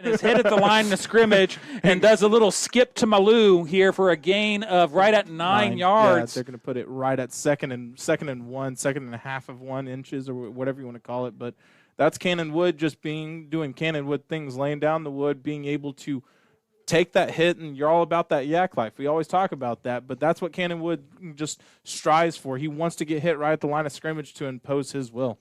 Is hit at the line of scrimmage and does a little skip to Malou here for a gain of right at 9 yards. Yeah, they're going to put it right at second and a half of 1 inches or whatever you want to call it. But that's Cannon Wood just doing Cannon Wood things, laying down the wood, being able to take that hit, and you're all about that yak life. We always talk about that, but that's what Cannon Wood just strives for. He wants to get hit right at the line of scrimmage to impose his will.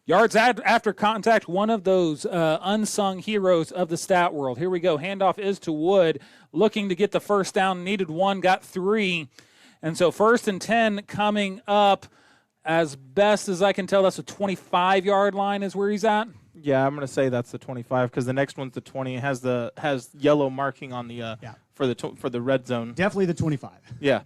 Yards after contact, one of those unsung heroes of the stat world. Here we go. Handoff is to Wood, looking to get the first down. Needed 1, got 3. And so 1st and 10 coming up. As best as I can tell, that's a 25-yard line is where he's at. Yeah, I'm going to say that's the 25 because the next one's the 20. It has yellow marking on the for the red zone. Definitely the 25. Yeah.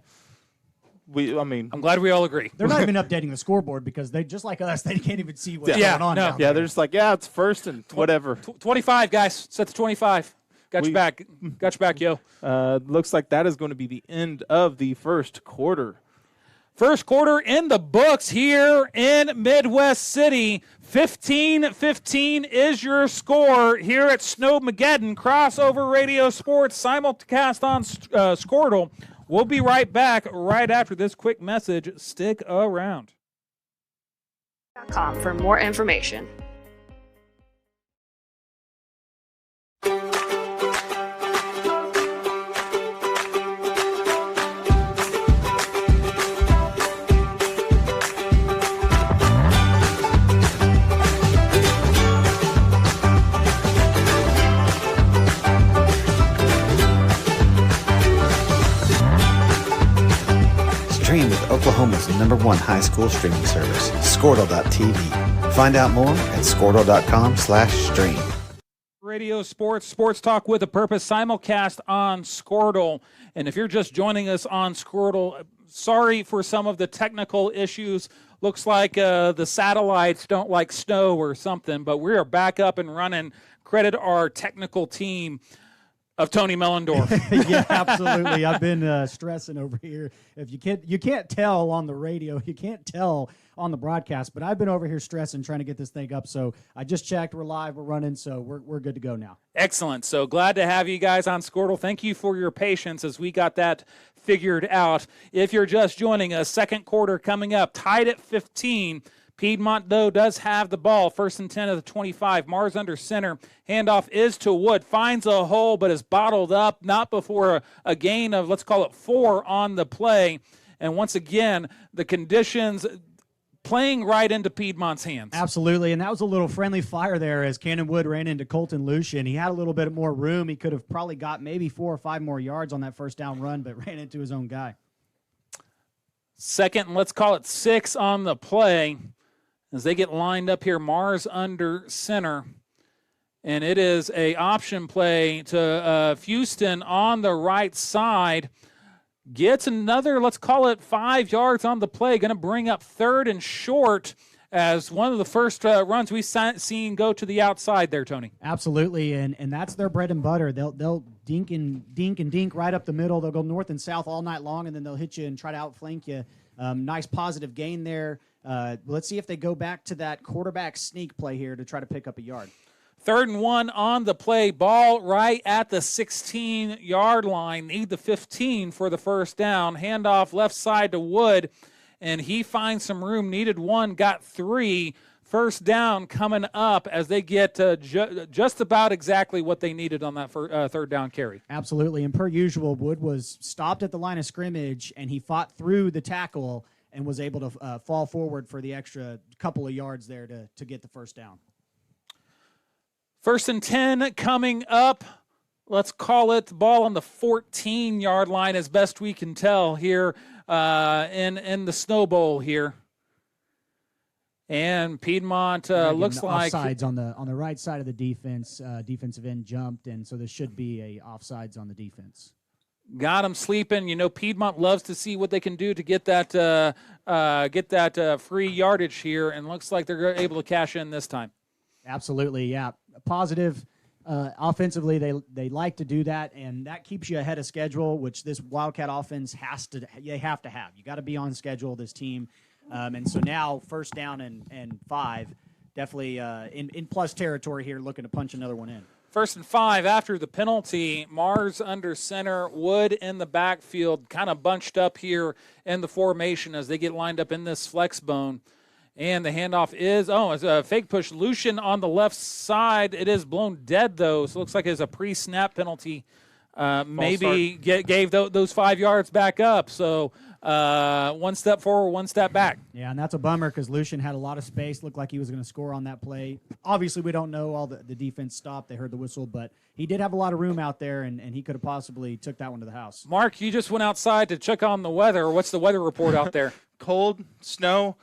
I'm glad we all agree. They're not even updating the scoreboard because they, just like us, they can't even see what's going on. No. Yeah, they're just like, it's first and whatever. 25, guys. Set the 25. Got your back. Got your back, yo. Looks like that is going to be the end of the first quarter. First quarter in the books here in Midwest City. 15-15 is your score here at Snowmageddon. Crossover Radio Sports simulcast on Squirtle. We'll be right back right after this quick message. Stick around. For more information. Stream with Oklahoma's #1 high school streaming service, Squirtle.tv. Find out more at Squirtle.com/stream. Radio Sports Talk with a Purpose, simulcast on Squirtle. And if you're just joining us on Squirtle, sorry for some of the technical issues. Looks like the satellites don't like snow or something, but we are back up and running. Credit our technical team of Tony Mellendorf. Yeah, absolutely. I've been stressing over here. If you can't tell on the radio, you can't tell on the broadcast, but I've been over here stressing trying to get this thing up. So I just checked. We're live. We're running. So we're good to go now. Excellent. So glad to have you guys on Squirtle. Thank you for your patience as we got that figured out. If you're just joining us, second quarter coming up, tied at 15. Piedmont, though, does have the ball. 1st and 10 of the 25. Mars under center. Handoff is to Wood. Finds a hole, but is bottled up. Not before a gain of, let's call it 4 on the play. And once again, the conditions playing right into Piedmont's hands. Absolutely, and that was a little friendly fire there as Cannon Wood ran into Colton Lucian. He had a little bit more room. He could have probably got maybe 4 or 5 more yards on that first down run, but ran into his own guy. Second, and let's call it 6 on the play. As they get lined up here, Mars under center. And it is a option play to Houston on the right side. Gets another, let's call it 5 yards on the play. Going to bring up 3rd and short as one of the first runs we've seen go to the outside there, Tony. Absolutely, and that's their bread and butter. They'll dink and dink right up the middle. They'll go north and south all night long, and then they'll hit you and try to outflank you. Nice positive gain there. Let's see if they go back to that quarterback sneak play here to try to pick up a yard. 3rd and 1 on the play. Ball right at the 16-yard line. Need the 15 for the first down. Handoff left side to Wood, and he finds some room. Needed 1, got 3. First down coming up as they get just about exactly what they needed on that third down carry. Absolutely, and per usual, Wood was stopped at the line of scrimmage, and he fought through the tackle and was able to fall forward for the extra couple of yards there to get the first down. 1st and 10 coming up. Let's call it the ball on the 14-yard line as best we can tell here in the Snow Bowl here. And Piedmont looks like offsides on the right side of the defense. Defensive end jumped, and so there should be a offsides on the defense. Got him sleeping. You know, Piedmont loves to see what they can do to get that free yardage here, and looks like they're able to cash in this time. Absolutely, yeah. Positive. Offensively, they like to do that, and that keeps you ahead of schedule, which this Wildcat offense have to have. You got to be on schedule, this team. And so now, first down and 5, definitely in plus territory here, looking to punch another one in. First and 5 after the penalty. Mars under center, Wood in the backfield, kind of bunched up here in the formation as they get lined up in this flex bone. And the handoff is, it's a fake push. Lucian on the left side. It is blown dead, though, so it looks like it's a pre-snap penalty. Maybe gave those 5 yards back up. So one step forward, one step back. Yeah, and that's a bummer because Lucian had a lot of space. Looked like he was going to score on that play. Obviously, we don't know. All the defense stopped. They heard the whistle, but he did have a lot of room out there, and he could have possibly took that one to the house. Mark, you just went outside to check on the weather. What's the weather report out there? Cold, snow,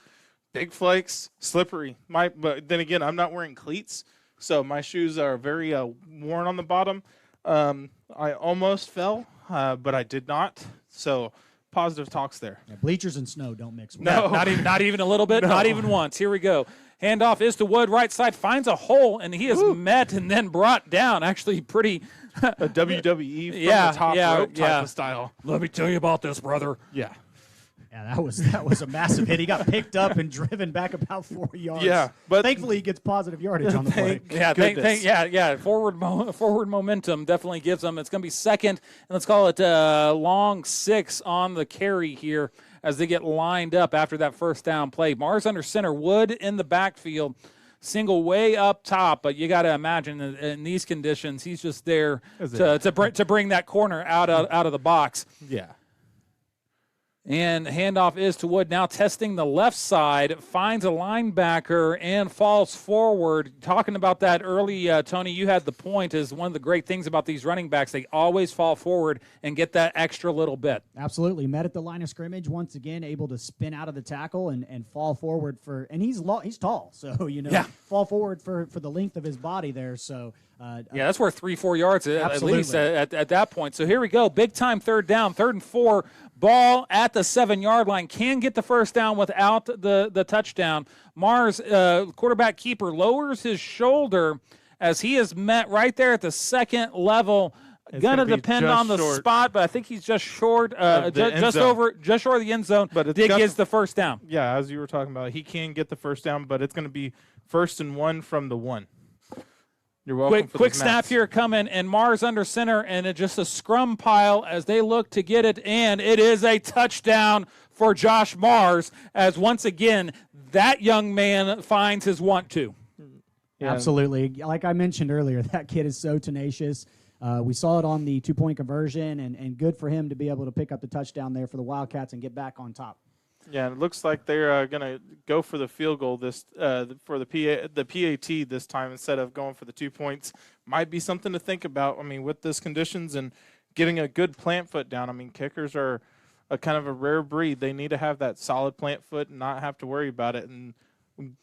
big flakes, slippery. But then again, I'm not wearing cleats, so my shoes are very worn on the bottom. I almost fell, but I did not. So positive talks there. Yeah, bleachers and snow don't mix. No, not even a little bit, not even once. Here we go. Handoff is to Wood, right side, finds a hole, and he is met and then brought down. Actually, pretty a WWE from the top rope type of style. Let me tell you about this, brother. Yeah. Yeah, that was a massive hit. He got picked up and driven back about 4 yards. Yeah, but thankfully he gets positive yardage on the play. Forward momentum definitely gives them. It's going to be second, and let's call it long 6 on the carry here as they get lined up after that first down play. Mars under center, Wood in the backfield. Single way up top, but you got to imagine in these conditions, he's just there to bring that corner out of the box. Yeah. And handoff is to Wood, now testing the left side, finds a linebacker and falls forward. Talking about that early, Tony, you had the point, is one of the great things about these running backs. They always fall forward and get that extra little bit. Absolutely. Met at the line of scrimmage, once again, able to spin out of the tackle and fall forward and he's tall, so, fall forward for the length of his body there, so. That's worth 3-4 yards at least at that point. So here we go. Big time third down, 3rd and 4. Ball at the 7-yard line. Can get the first down without the touchdown. Mars, quarterback keeper, lowers his shoulder as he is met right there at the second level. Going to depend on the spot, but I think he's just short, just short of the end zone. But Dig gets the first down. Yeah, as you were talking about, he can get the first down, but it's going to be 1st and 1 from the 1. You're welcome. Quick snap here coming, and Mars under center, and it's just a scrum pile as they look to get it, and it is a touchdown for Josh Mars as once again that young man finds his want to. Yeah. Absolutely. Like I mentioned earlier, that kid is so tenacious. We saw it on the 2-point conversion, and good for him to be able to pick up the touchdown there for the Wildcats and get back on top. Yeah, it looks like they're going to go for the field goal for the PAT this time instead of going for the 2 points. Might be something to think about. I mean, with this conditions and getting a good plant foot down. I mean, kickers are a kind of a rare breed. They need to have that solid plant foot and not have to worry about it. And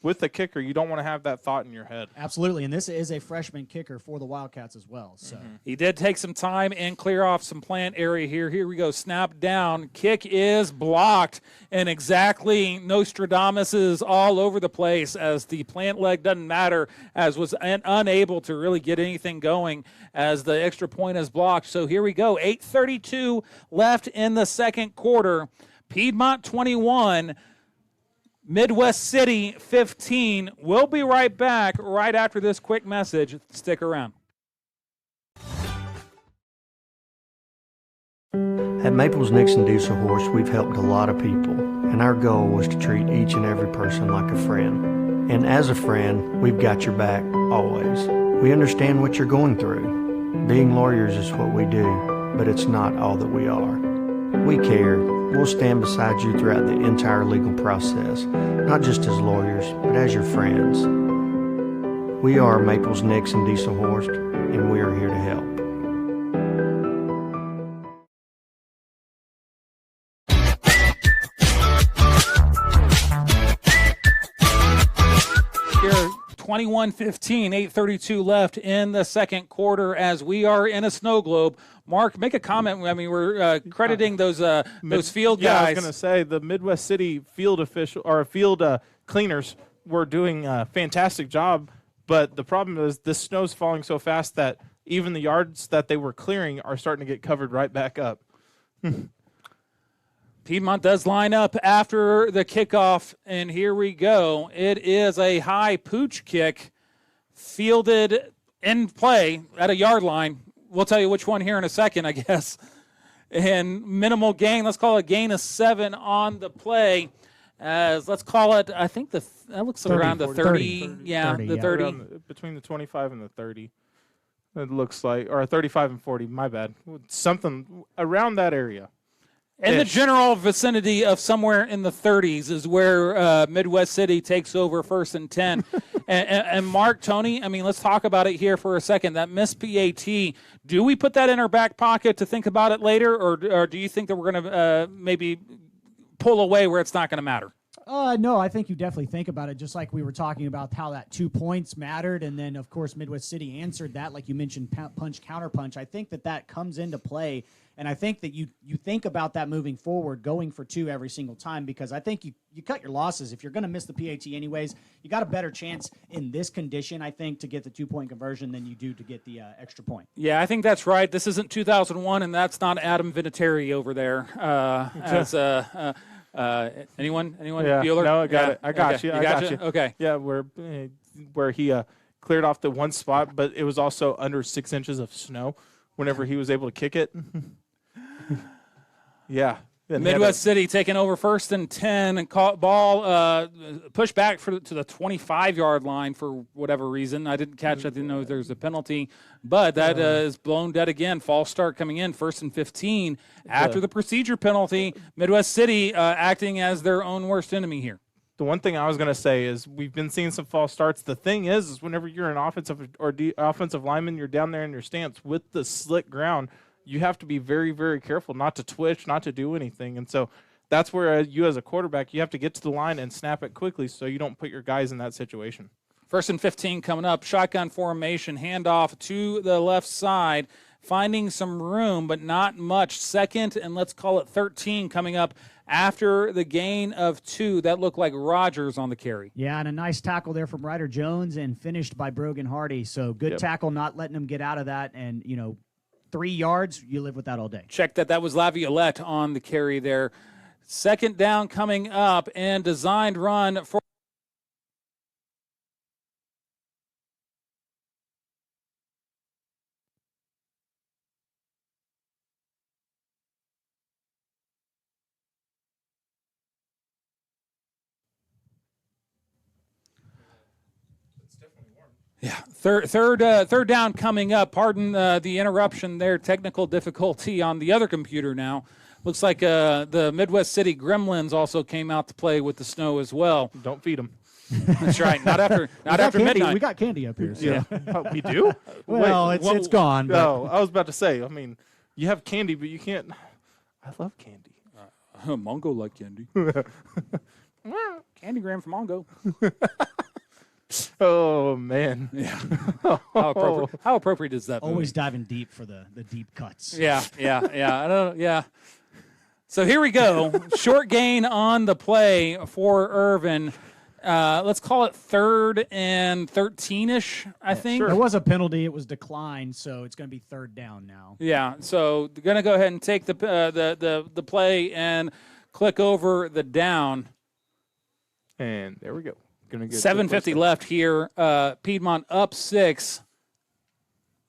with the kicker, you don't want to have that thought in your head. Absolutely, and this is a freshman kicker for the Wildcats as well. So He did take some time and clear off some plant area here. Here we go, snap down. Kick is blocked, and exactly Nostradamus is all over the place as the plant leg doesn't matter, as was unable to really get anything going as the extra point is blocked. So here we go, 8:32 left in the second quarter. Piedmont 21, Midwest City 15. We'll be right back right after this quick message. Stick around. At Maples Nixon Diesel Horse, we've helped a lot of people, and our goal was to treat each and every person like a friend. And as a friend, we've got your back, always. We understand what you're going through. Being lawyers is what we do, but it's not all that we are. We care. We'll stand beside you throughout the entire legal process, not just as lawyers, but as your friends. We are Maples Nixon Diesel Horse, and we are here to help. Here, 21-15, 8:32 left in the second quarter as we are in a snow globe. Mark, make a comment. I mean, we're crediting those field guys. Yeah, I was going to say the Midwest City field cleaners were doing a fantastic job, but the problem is this snow's falling so fast that even the yards that they were clearing are starting to get covered right back up. Piedmont does line up after the kickoff, and here we go. It is a high pooch kick fielded in play at a yard line. We'll tell you which one here in a second, I guess. And minimal gain. Let's call it a gain of 7 on the play. As let's call it, I think that looks 30, around the 40, 30. Yeah, 30, the yeah. 30. Between the 25 and the 30. It looks like, or 35 and 40, my bad. Something around that area. In the general vicinity of somewhere in the 30s is where Midwest City takes over 1st and 10. and Mark, Tony, I mean, let's talk about it here for a second. That missed PAT, do we put that in our back pocket to think about it later, or do you think that we're going to maybe pull away where it's not going to matter? No, I think you definitely think about it, just like we were talking about how that 2 points mattered, and then, of course, Midwest City answered that, like you mentioned, punch, counter punch. I think that comes into play, and I think that you think about that moving forward, going for 2 every single time, because I think you cut your losses. If you're going to miss the PAT anyways, you got a better chance in this condition, I think, to get the 2-point conversion than you do to get the extra point. Yeah, I think that's right. This isn't 2001, and that's not Adam Vinatieri over there. Anyone? Yeah. Bueller? No, I got Yeah. it. I got Okay. you. I got you. Okay. Yeah, where he cleared off the one spot, but it was also under 6 inches of snow whenever he was able to kick it. Yeah. And Midwest City taking over 1st and 10 and caught ball pushed back to the 25-yard line for whatever reason. I didn't catch. I didn't know there's a penalty, but that is blown dead again. False start coming in 1st and 15 after the procedure penalty. Midwest City acting as their own worst enemy here. The one thing I was going to say is we've been seeing some false starts. The thing is whenever you're an offensive or offensive lineman, you're down there in your stance with the slick ground. You have to be very, very careful not to twitch, not to do anything. And so that's where you as a quarterback, you have to get to the line and snap it quickly so you don't put your guys in that situation. 1st and 15 coming up. Shotgun formation, handoff to the left side, finding some room, but not much. 2nd and let's call it 13 coming up after the gain of 2. That looked like Rogers on the carry. Yeah, and a nice tackle there from Ryder Jones and finished by Brogan Hardy. So good tackle, not letting him get out of that. And, 3 yards, you live with that all day. Check that. That was Laviolette on the carry there. 2nd down coming up and designed run for. Yeah, third down coming up. Pardon the interruption there. Technical difficulty on the other computer now. Looks like the Midwest City Gremlins also came out to play with the snow as well. Don't feed them. That's right. Not after candy. midnight. We got candy up here. So. Yeah. Oh, we do? Well, Wait, it's gone. But No, I was about to say, I mean, you have candy, but you can't. I love candy. Mongo like candy. Candygram from Mongo. Oh, man. Yeah. How appropriate is that? always diving deep for the deep cuts. Yeah. I don't. Yeah. So here we go. Short gain on the play for Irvin. Let's call it 3rd and 13-ish, I think. There was a penalty. It was declined, so it's going to be 3rd down now. Yeah. So they're going to go ahead and take the play and click over the down. And there we go. Gonna get 7:50 left here. Piedmont up 6.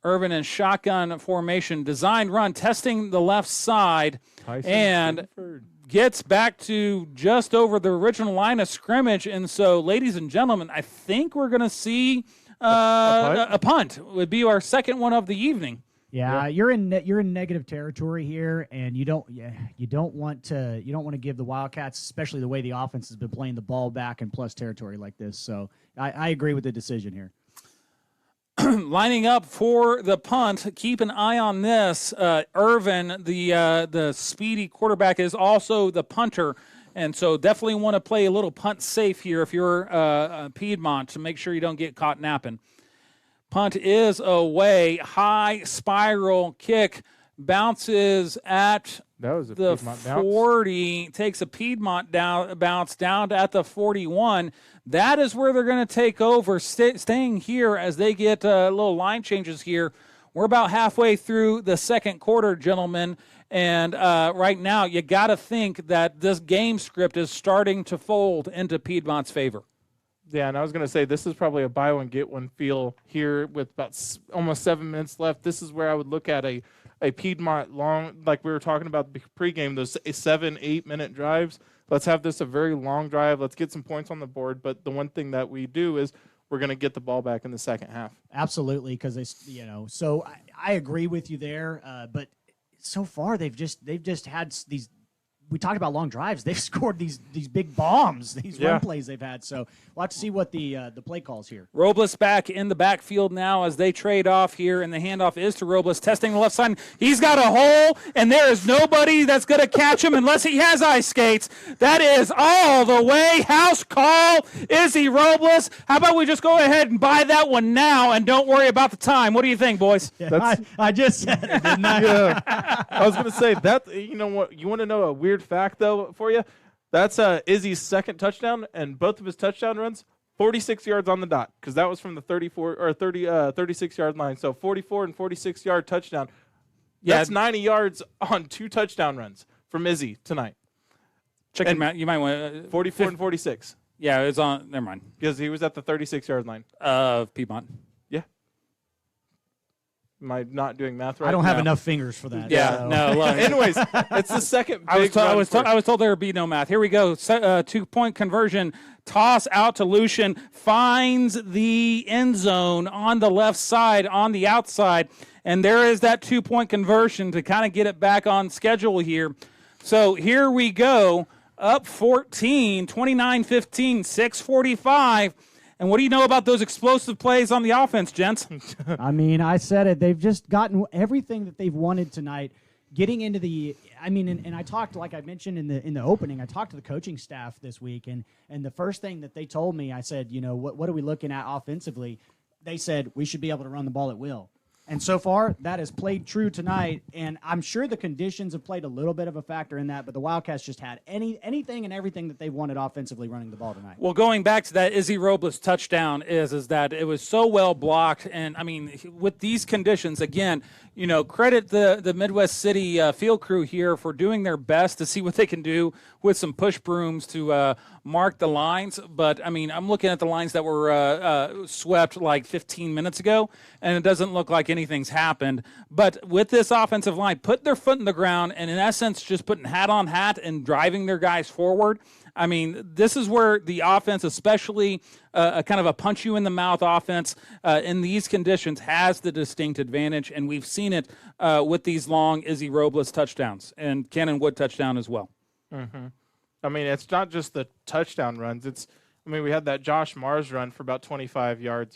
Irvin in shotgun formation. Designed run, testing the left side. Tyson and Sanford gets back to just over the original line of scrimmage. And so, ladies and gentlemen, I think we're going to see a punt. Would be our second one of the evening. Yeah, you're in negative territory here, and you don't want to give the Wildcats, especially the way the offense has been playing the ball back in plus territory like this. So I agree with the decision here. Lining up for the punt. Keep an eye on this. Irvin, the speedy quarterback, is also the punter. And so definitely want to play a little punt safe here if you're Piedmont to make sure you don't get caught napping. Punt is away. High spiral kick. Bounces at the 40. Takes a Piedmont bounce down at the 41. That is where they're going to take over. Staying here as they get little line changes here. We're about halfway through the second quarter, gentlemen. And right now, you got to think that this game script is starting to fold into Piedmont's favor. Yeah, and I was going to say this is probably a buy one get one feel here with about almost 7 minutes left. This is where I would look at a Piedmont long, like we were talking about pregame, those 7-8 minute drives. Let's have this a very long drive. Let's get some points on the board. But the one thing that we do is we're going to get the ball back in the second half. Absolutely, because so I agree with you there. But so far they've just had these. We talked about long drives. They've scored these big bombs, these run plays they've had. So we'll have to see what the play calls here. Robles back in the backfield now as they trade off here, and the handoff is to Robles, testing the left side. He's got a hole, and there is nobody that's going to catch him unless he has ice skates. That is all the way. House call, Izzy Robles. How about we just go ahead and buy that one now and don't worry about the time? What do you think, boys? Yeah, I just said it, didn't I? Yeah. I was going to say that. You know what? You want to know a weird fact though for you? That's Izzy's second touchdown, and both of his touchdown runs 46 yards on the dot, because that was from the 36 yard line. So 44 and 46 yard touchdown. Yeah, that's 90 yards on 2 touchdown runs from Izzy tonight. Check him out. You might want 44 and 46. Yeah, it's on. Never mind. Because he was at the 36 yard line of Piedmont. Am I not doing math right? I don't have enough fingers for that. Yeah, so. no. Look. Anyways, it's the second big I was told there would be no math. Here we go. 2-point conversion. Toss out to Lucian. Finds the end zone on the left side, on the outside. And there is that 2-point conversion to kind of get it back on schedule here. So here we go. Up 14, 29-15, 6:45. And what do you know about those explosive plays on the offense, gents? I mean, I said it. They've just gotten everything that they've wanted tonight. Getting into the, and I talked, like I mentioned in the opening, I talked to the coaching staff this week, and the first thing that they told me, I said, what are we looking at offensively? They said we should be able to run the ball at will. And so far, that has played true tonight, and I'm sure the conditions have played a little bit of a factor in that, but the Wildcats just had anything and everything that they wanted offensively running the ball tonight. Well, going back to that Izzy Robles touchdown is that it was so well blocked, and, I mean, with these conditions, again, credit the Midwest City field crew here for doing their best to see what they can do with some push brooms to mark the lines. But, I mean, I'm looking at the lines that were swept like 15 minutes ago, and it doesn't look like anything's happened. But with this offensive line, put their foot in the ground and, in essence, just putting hat on hat and driving their guys forward. I mean, this is where the offense, especially a kind of a punch-you-in-the-mouth offense in these conditions, has the distinct advantage, and we've seen it with these long Izzy Robles touchdowns and Cannon Wood touchdown as well. Mm-hmm. I mean, it's not just the touchdown runs. We had that Josh Mars run for about 25 yards.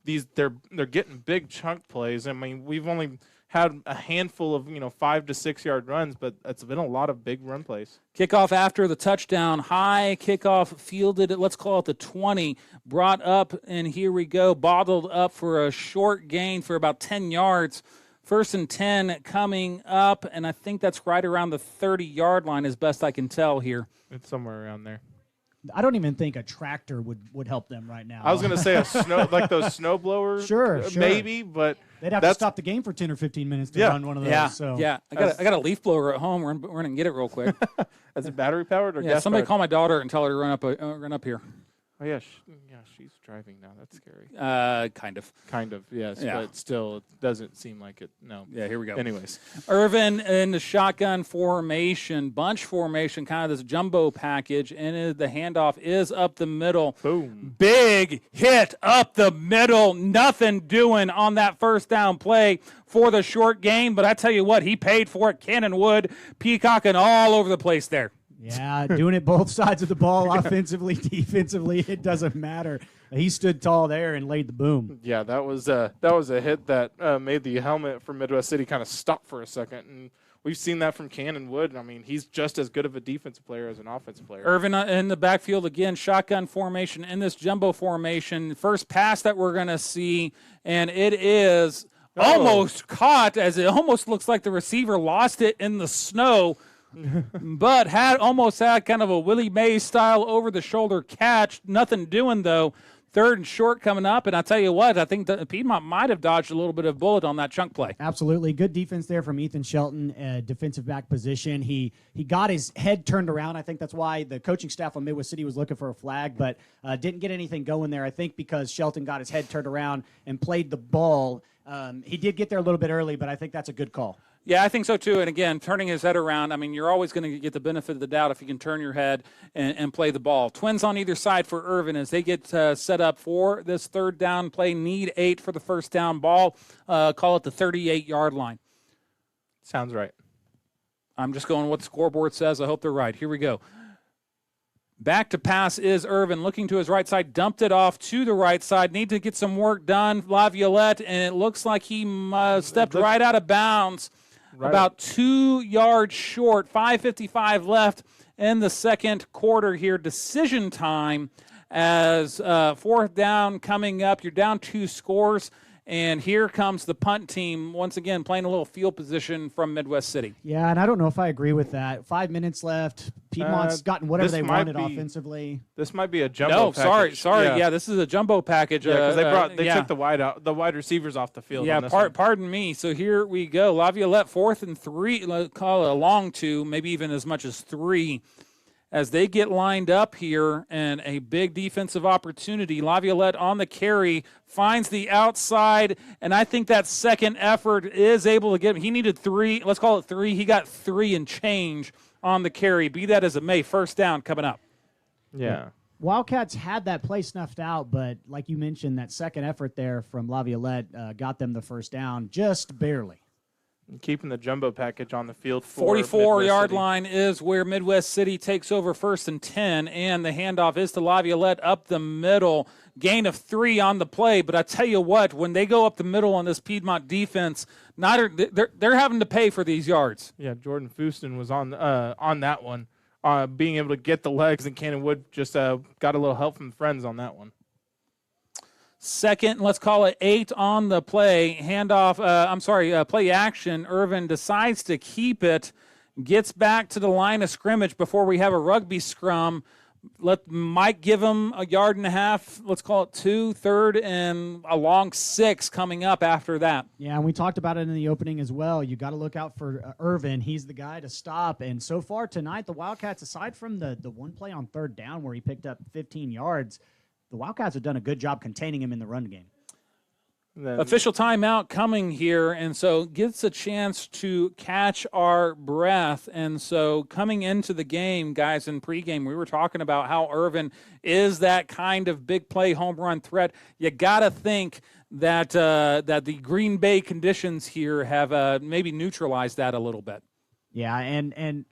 They're getting big chunk plays. I mean, we've only had a handful of 5 to 6 yard runs, but it's been a lot of big run plays. Kickoff after the touchdown, high kickoff fielded, let's call it the 20, brought up, and here we go, bottled up for a short gain for about 10 yards. 1st and 10 coming up, and I think that's right around the 30-yard line as best I can tell here. It's somewhere around there. I don't even think a tractor would help them right now. I was going to say like those snow blowers, sure, maybe, but they'd have to stop the game for 10 or 15 minutes to run one of those. Yeah, so. yeah. I got a leaf blower at home. We're going to get it real quick. Is it battery powered or gas powered? Somebody call my daughter and tell her to run up here. Oh yeah, she's driving now. That's scary. Kind of. Kind of, yes, yeah. But still, it doesn't seem like it. No. Yeah, here we go. Anyways, Irvin in the shotgun formation, bunch formation, kind of this jumbo package, and the handoff is up the middle. Boom. Big hit up the middle. Nothing doing on that first down play for the short game, but I tell you what, he paid for it. Cannon Wood peacocking all over the place there. Yeah, doing it both sides of the ball, offensively, defensively, it doesn't matter. He stood tall there and laid the boom. Yeah, that was a hit that made the helmet for Midwest City kind of stop for a second, and we've seen that from Cannon Wood. I mean, he's just as good of a defensive player as an offensive player. Irvin in the backfield again, shotgun formation in this jumbo formation. First pass that we're going to see, and it is almost caught, as it almost looks like the receiver lost it in the snow. But almost had kind of a Willie Mays style over the shoulder catch. Nothing doing though. 3rd and short coming up, and I tell you what, I think the Piedmont might have dodged a little bit of bullet on that chunk play. Absolutely. Good defense there from Ethan Shelton, defensive back position. He got his head turned around. I think that's why the coaching staff on Midwest City was looking for a flag, but didn't get anything going there, I think, because Shelton got his head turned around and played the ball. He did get there a little bit early, but I think that's a good call. Yeah, I think so too. And again, turning his head around, I mean, you're always going to get the benefit of the doubt if you can turn your head and play the ball. Twins on either side for Irvin as they get set up for this 3rd down play. Need 8 for the 1st down ball. Call it the 38-yard line. Sounds right. I'm just going what the scoreboard says. I hope they're right. Here we go. Back to pass is Irvin, looking to his right side, dumped it off to the right side. Need to get some work done, Laviolette, and it looks like he stepped right out of bounds. About 2 yards short, 5:55 left in the 2nd quarter here. Decision time as 4th down coming up. You're down 2 scores, and here comes the punt team once again playing a little field position from Midwest City. Yeah, and I don't know if I agree with that. 5 minutes left. Piedmont's gotten whatever they wanted offensively. This might be a jumbo package. Sorry. Yeah, this is a jumbo package. Yeah, because they took the wide receivers off the field. Yeah, pardon me. So here we go. Laviolette 4th and 3. Let's call it a long 2, maybe even as much as 3. As they get lined up here and a big defensive opportunity. Laviolette on the carry, finds the outside, and I think that second effort is able to get him. He needed 3. Let's call it 3. He got 3 and change on the carry. Be that as it may, 1st down coming up. Yeah. Wildcats had that play snuffed out, but like you mentioned, that second effort there from Laviolette got them the 1st down, just barely. Keeping the jumbo package on the field. 44-yard line is where Midwest City takes over 1st and 10, and the handoff is to Laviolette up the middle. Gain of 3 on the play, but I tell you what, when they go up the middle on this Piedmont defense, they're having to pay for these yards. Yeah, Jordan Fuston was on that one, being able to get the legs, and Cannon Wood just got a little help from friends on that one. 2nd, let's call it 8 on the play. Handoff, play action. Irvin decides to keep it, gets back to the line of scrimmage before we have a rugby scrum. Might give him a yard and a half. Let's call it 2, 3rd, and a long 6 coming up after that. Yeah, and we talked about it in the opening as well. You got to look out for Irvin. He's the guy to stop. And so far tonight, the Wildcats, aside from the one play on 3rd down where he picked up 15 yards, the Wildcats have done a good job containing him in the run game. Official timeout coming here, and so gets a chance to catch our breath. And so coming into the game, guys, in pregame, we were talking about how Irvin is that kind of big play home run threat. You got to think that that the Green Bay conditions here have maybe neutralized that a little bit. Yeah, and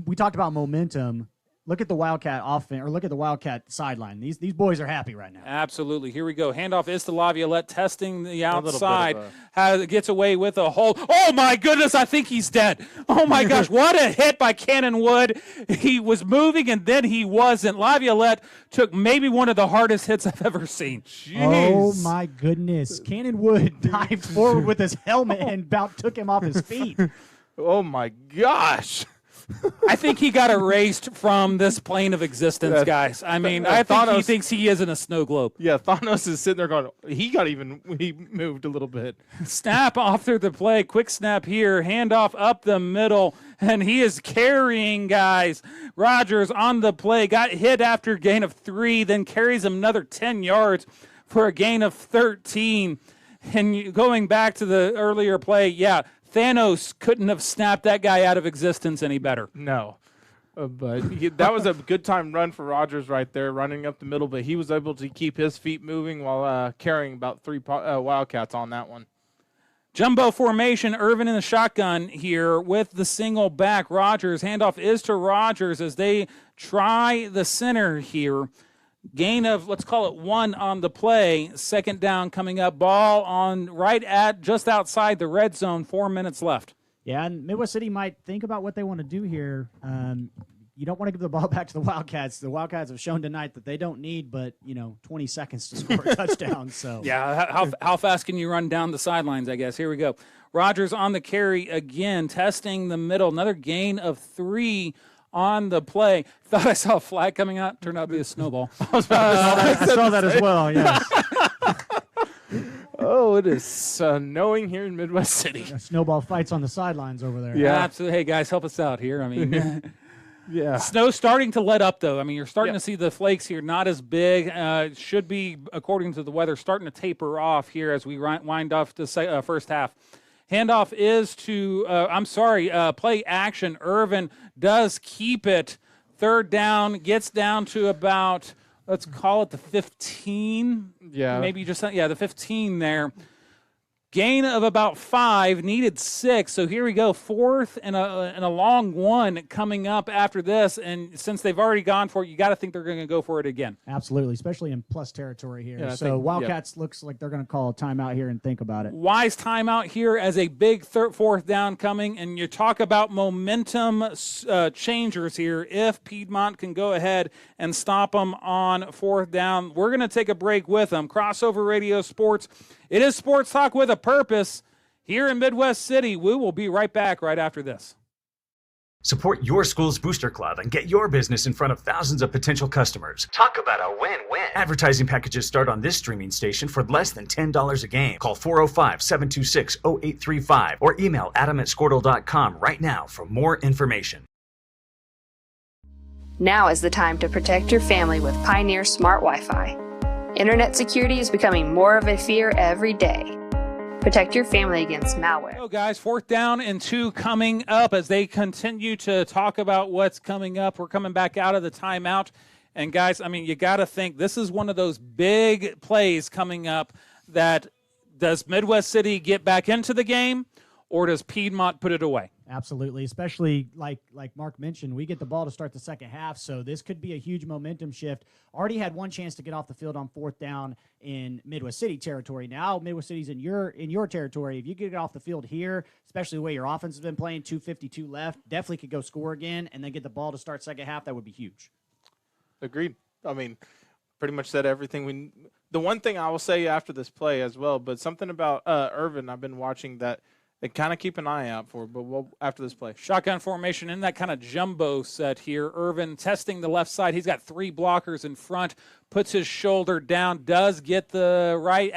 we talked about momentum. Look at the Wildcat offense, or look at the Wildcat sideline. These boys are happy right now. Absolutely. Here we go. Handoff is to Laviolette, testing the outside. Gets away with a hold. Oh, my goodness, I think he's dead. Oh, my gosh, what a hit by Cannon Wood. He was moving, and then he wasn't. Laviolette took maybe one of the hardest hits I've ever seen. Jeez. Oh, my goodness. Cannon Wood dived forward with his helmet and about took him off his feet. Oh, my gosh. I think he got erased from this plane of existence, guys. I mean, I think he thinks he is in a snow globe. Yeah, Thanos is sitting there going, he moved a little bit. Snap after the play. Quick snap here. Handoff up the middle. And he is carrying, guys. Rogers on the play. Got hit after gain of 3, then carries him another 10 yards for a gain of 13. And going back to the earlier play, Thanos couldn't have snapped that guy out of existence any better. No. But that was a good time run for Rogers right there, running up the middle, but he was able to keep his feet moving while carrying about 3 Wildcats on that one. Jumbo formation, Irvin in the shotgun here with the single back. Rogers, handoff is to Rogers as they try the center here. Gain of, let's call it 1 on the play. 2nd down coming up. Ball on right at just outside the red zone. 4 minutes left. Yeah, and Midwest City might think about what they want to do here. You don't want to give the ball back to the Wildcats. The Wildcats have shown tonight that they don't need but 20 seconds to score a touchdown. So yeah, how fast can you run down the sidelines, I guess. Here we go. Rogers on the carry again, testing the middle. Another gain of 3 on the play. Thought I saw a flag coming out. Turned out to be a snowball. I saw that as well, yes. Oh, it is snowing here in Midwest City. Snowball fights on the sidelines over there. Yeah. Absolutely. Hey, guys, help us out here. I mean, Yeah. snow's starting to let up, though. I mean, you're starting to see the flakes here, not as big. Should be, according to the weather, starting to taper off here as we wind off the first half. Handoff is to, play action. Irvin does keep it. Third down, gets down to about, let's call it the 15. Yeah. Maybe just, the 15 there. Gain of about 5, needed 6. So here we go, fourth and a long one coming up after this. And since they've already gone for it, you got to think they're going to go for it again. Absolutely, especially in plus territory here. Yeah, so Wildcats looks like they're going to call a timeout here and think about it. Wise timeout here as a big fourth down coming. And you talk about momentum changers here. If Piedmont can go ahead and stop them on fourth down, we're going to take a break with them. Crossover Radio Sports. It is Sports Talk with a purpose here in Midwest City. We will be right back right after this. Support your school's booster club and get your business in front of thousands of potential customers. Talk about a win-win. Advertising packages start on this streaming station for less than $10 a game. Call 405-726-0835 or email adam@squirtle.com right now for more information. Now is the time to protect your family with Pioneer Smart Wi-Fi. Internet security is becoming more of a fear every day. Protect your family against malware. So, guys, 4th down and 2 coming up as they continue to talk about what's coming up. We're coming back out of the timeout. And, guys, I mean, you got to think this is one of those big plays coming up that does Midwest City get back into the game or does Piedmont put it away? Absolutely, especially like Mark mentioned, we get the ball to start the second half, so this could be a huge momentum shift. Already had one chance to get off the field on 4th down in Midwest City territory. Now Midwest City's in your territory. If you get off the field here, especially the way your offense has been playing, 2:52 left, definitely could go score again and then get the ball to start second half. That would be huge. Agreed. I mean, pretty much said everything. The one thing I will say after this play as well, but something about Irvin I've been watching that they kind of keep an eye out for, but after this play. Shotgun formation in that kind of jumbo set here. Irvin testing the left side. He's got 3 blockers in front, puts his shoulder down, does get the right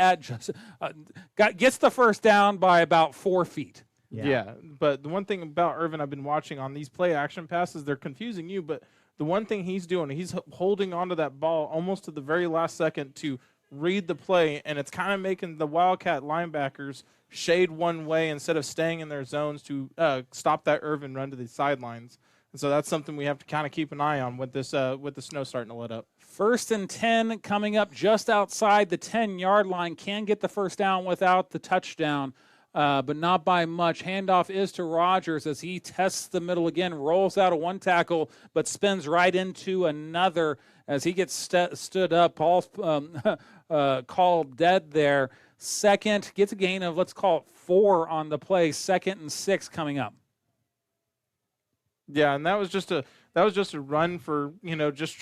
gets the first down by about 4 feet. Yeah, but the one thing about Irvin I've been watching on these play action passes, they're confusing you, but the one thing he's doing, he's holding onto that ball almost to the very last second to read the play, and it's kind of making the Wildcat linebackers shade one way instead of staying in their zones to stop that Irvin run to the sidelines. And so that's something we have to kind of keep an eye on with this with the snow starting to let up. 1st and 10 coming up just outside the 10-yard line. Can get the first down without the touchdown, but not by much. Handoff is to Rogers as he tests the middle again, rolls out a 1 tackle, but spins right into another as he gets stood up. Paul's called dead there. Second, gets a gain of, let's call it 4 on the play. 2nd and 6 coming up. Yeah, and that was just a run for, just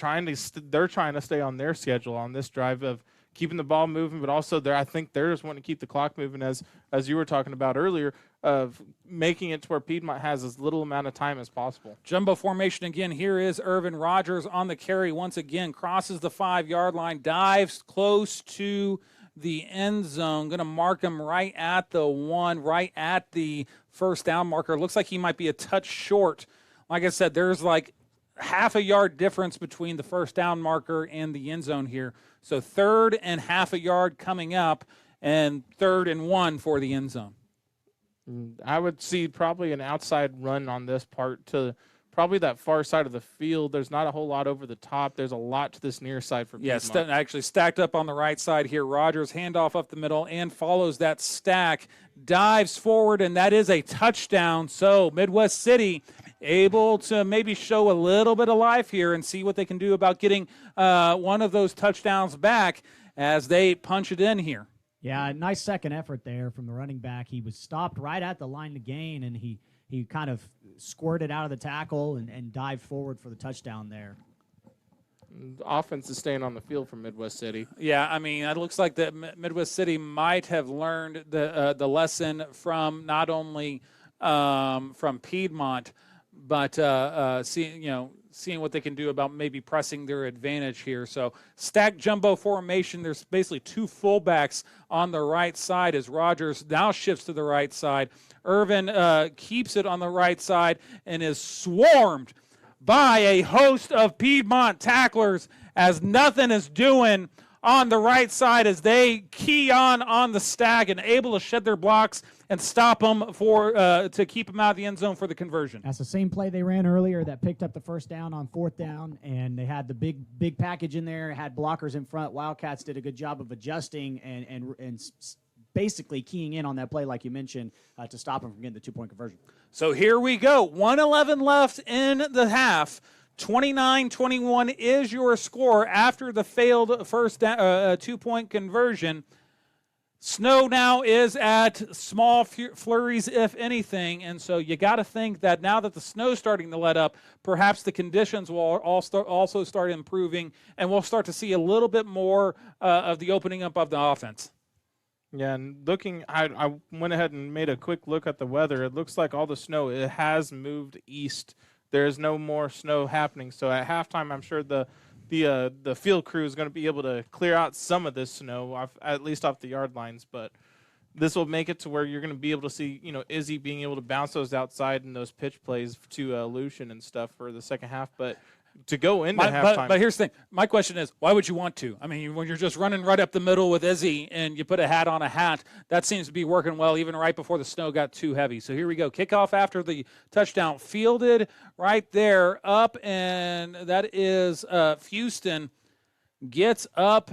they're trying to stay on their schedule on this drive of keeping the ball moving, but also I think they're just wanting to keep the clock moving as you were talking about earlier, of making it to where Piedmont has as little amount of time as possible. Jumbo formation again. Here is Irvin Rogers on the carry once again, crosses the 5-yard line, dives close to the end zone. Going to mark him right at the 1, right at the first down marker. Looks like he might be a touch short. Like I said, there's like half a yard difference between the first down marker and the end zone here. So 3rd and half a yard coming up and 3rd and 1 for the end zone. I would see probably an outside run on this part to probably that far side of the field. There's not a whole lot over the top. There's a lot to this near side for Piedmont. Yeah, actually stacked up on the right side here. Rogers handoff up the middle and follows that stack, dives forward, and that is a touchdown. So Midwest City able to maybe show a little bit of life here and see what they can do about getting one of those touchdowns back as they punch it in here. Yeah, nice second effort there from the running back. He was stopped right at the line to gain, and he kind of squirted out of the tackle and dived forward for the touchdown there. The offense is staying on the field for Midwest City. Yeah, I mean, it looks like that Midwest City might have learned the lesson from not only from Piedmont, but seeing what they can do about maybe pressing their advantage here. So stacked jumbo formation. There's basically two fullbacks on the right side as Rogers now shifts to the right side. Irvin keeps it on the right side and is swarmed by a host of Piedmont tacklers as nothing is doing on the right side as they key on the stack and able to shed their blocks and stop them to keep them out of the end zone for the conversion. That's the same play they ran earlier that picked up the first down on 4th down, and they had the big package in there, had blockers in front. Wildcats did a good job of adjusting and basically keying in on that play, like you mentioned, to stop them from getting the 2-point conversion. So here we go. 1:11 left in the half. 29-21 is your score after the failed first 2-point conversion. Snow now is at small flurries, if anything, and so you got to think that now that the snow's starting to let up, perhaps the conditions will also start improving, and we'll start to see a little bit more of the opening up of the offense. Yeah, and I went ahead and made a quick look at the weather. It looks like all the snow, it has moved east. There is no more snow happening. So at halftime, I'm sure the field crew is going to be able to clear out some of this snow, at least off the yard lines. But this will make it to where you're going to be able to see, Izzy being able to bounce those outside and those pitch plays to Lucian and stuff for the second half. But to go into halftime. But here's the thing. My question is, why would you want to? I mean, when you're just running right up the middle with Izzy and you put a hat on a hat, that seems to be working well even right before the snow got too heavy. So here we go. Kickoff after the touchdown. Fielded right there up, and that is Houston gets up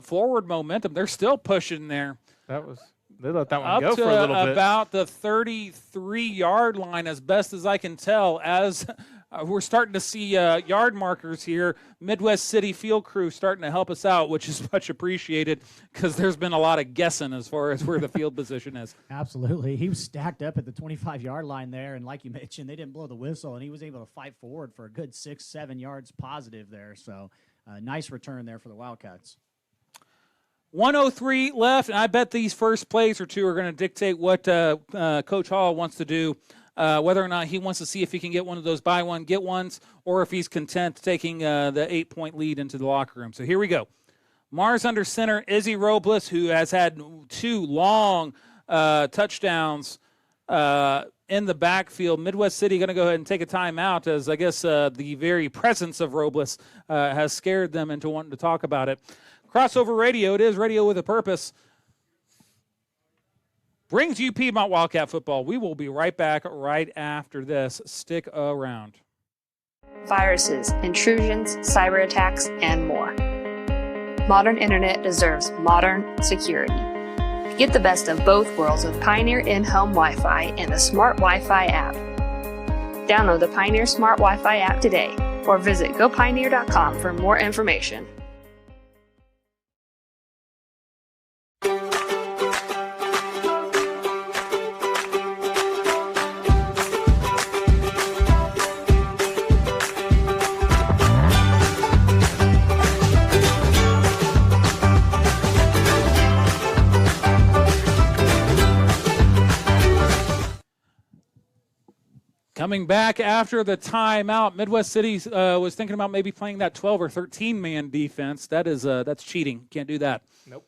forward momentum. They're still pushing there. They let that one go for a little bit. About the 33-yard line as best as I can tell as we're starting to see yard markers here. Midwest City field crew starting to help us out, which is much appreciated because there's been a lot of guessing as far as where the field position is. Absolutely. He was stacked up at the 25-yard line there, and like you mentioned, they didn't blow the whistle, and he was able to fight forward for a good 6-7 yards positive there. So nice return there for the Wildcats. 1:03 left, and I bet these first plays or two are going to dictate what Coach Hall wants to do. Whether or not he wants to see if he can get one of those buy one, get ones, or if he's content taking the 8-point lead into the locker room. So here we go. Mars under center, Izzy Robles, who has had 2 long touchdowns in the backfield. Midwest City going to go ahead and take a timeout as I guess the very presence of Robles has scared them into wanting to talk about it. Crossover Radio, it is radio with a purpose. Brings you Piedmont Wildcat football. We will be right back right after this. Stick around. Viruses, intrusions, cyber attacks, and more. Modern internet deserves modern security. Get the best of both worlds with Pioneer in-home Wi-Fi and the Smart Wi-Fi app. Download the Pioneer Smart Wi-Fi app today or visit gopioneer.com for more information. Coming back after the timeout, Midwest City was thinking about maybe playing that 12 or 13-man defense. That's cheating. Can't do that. Nope.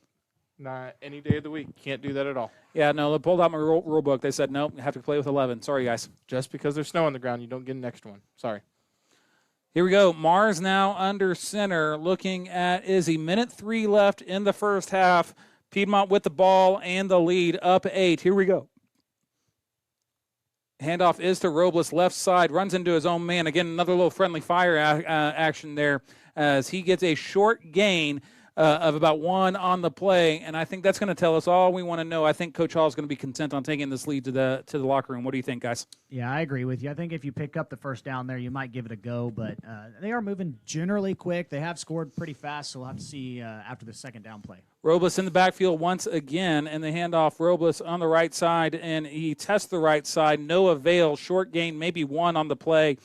Not any day of the week. Can't do that at all. Yeah, no, they pulled out my rule book. They said, nope, you have to play with 11. Sorry, guys. Just because there's snow on the ground, you don't get an extra one. Sorry. Here we go. Mars now under center, looking at Izzy. 1:03 left in the first half. Piedmont with the ball and the lead, up 8. Here we go. Handoff is to Robles, left side, runs into his own man. Again, another little friendly fire action there as he gets a short gain of about 1 on the play, and I think that's going to tell us all we want to know. I think Coach Hall is going to be content on taking this lead to the locker room. What do you think, guys? Yeah, I agree with you. I think if you pick up the first down there, you might give it a go, but they are moving generally quick. They have scored pretty fast, so we'll have to see after the second down play. Robles in the backfield once again, and the handoff. Robles on the right side, and he tests the right side. No avail. Short gain, maybe 1 on the play.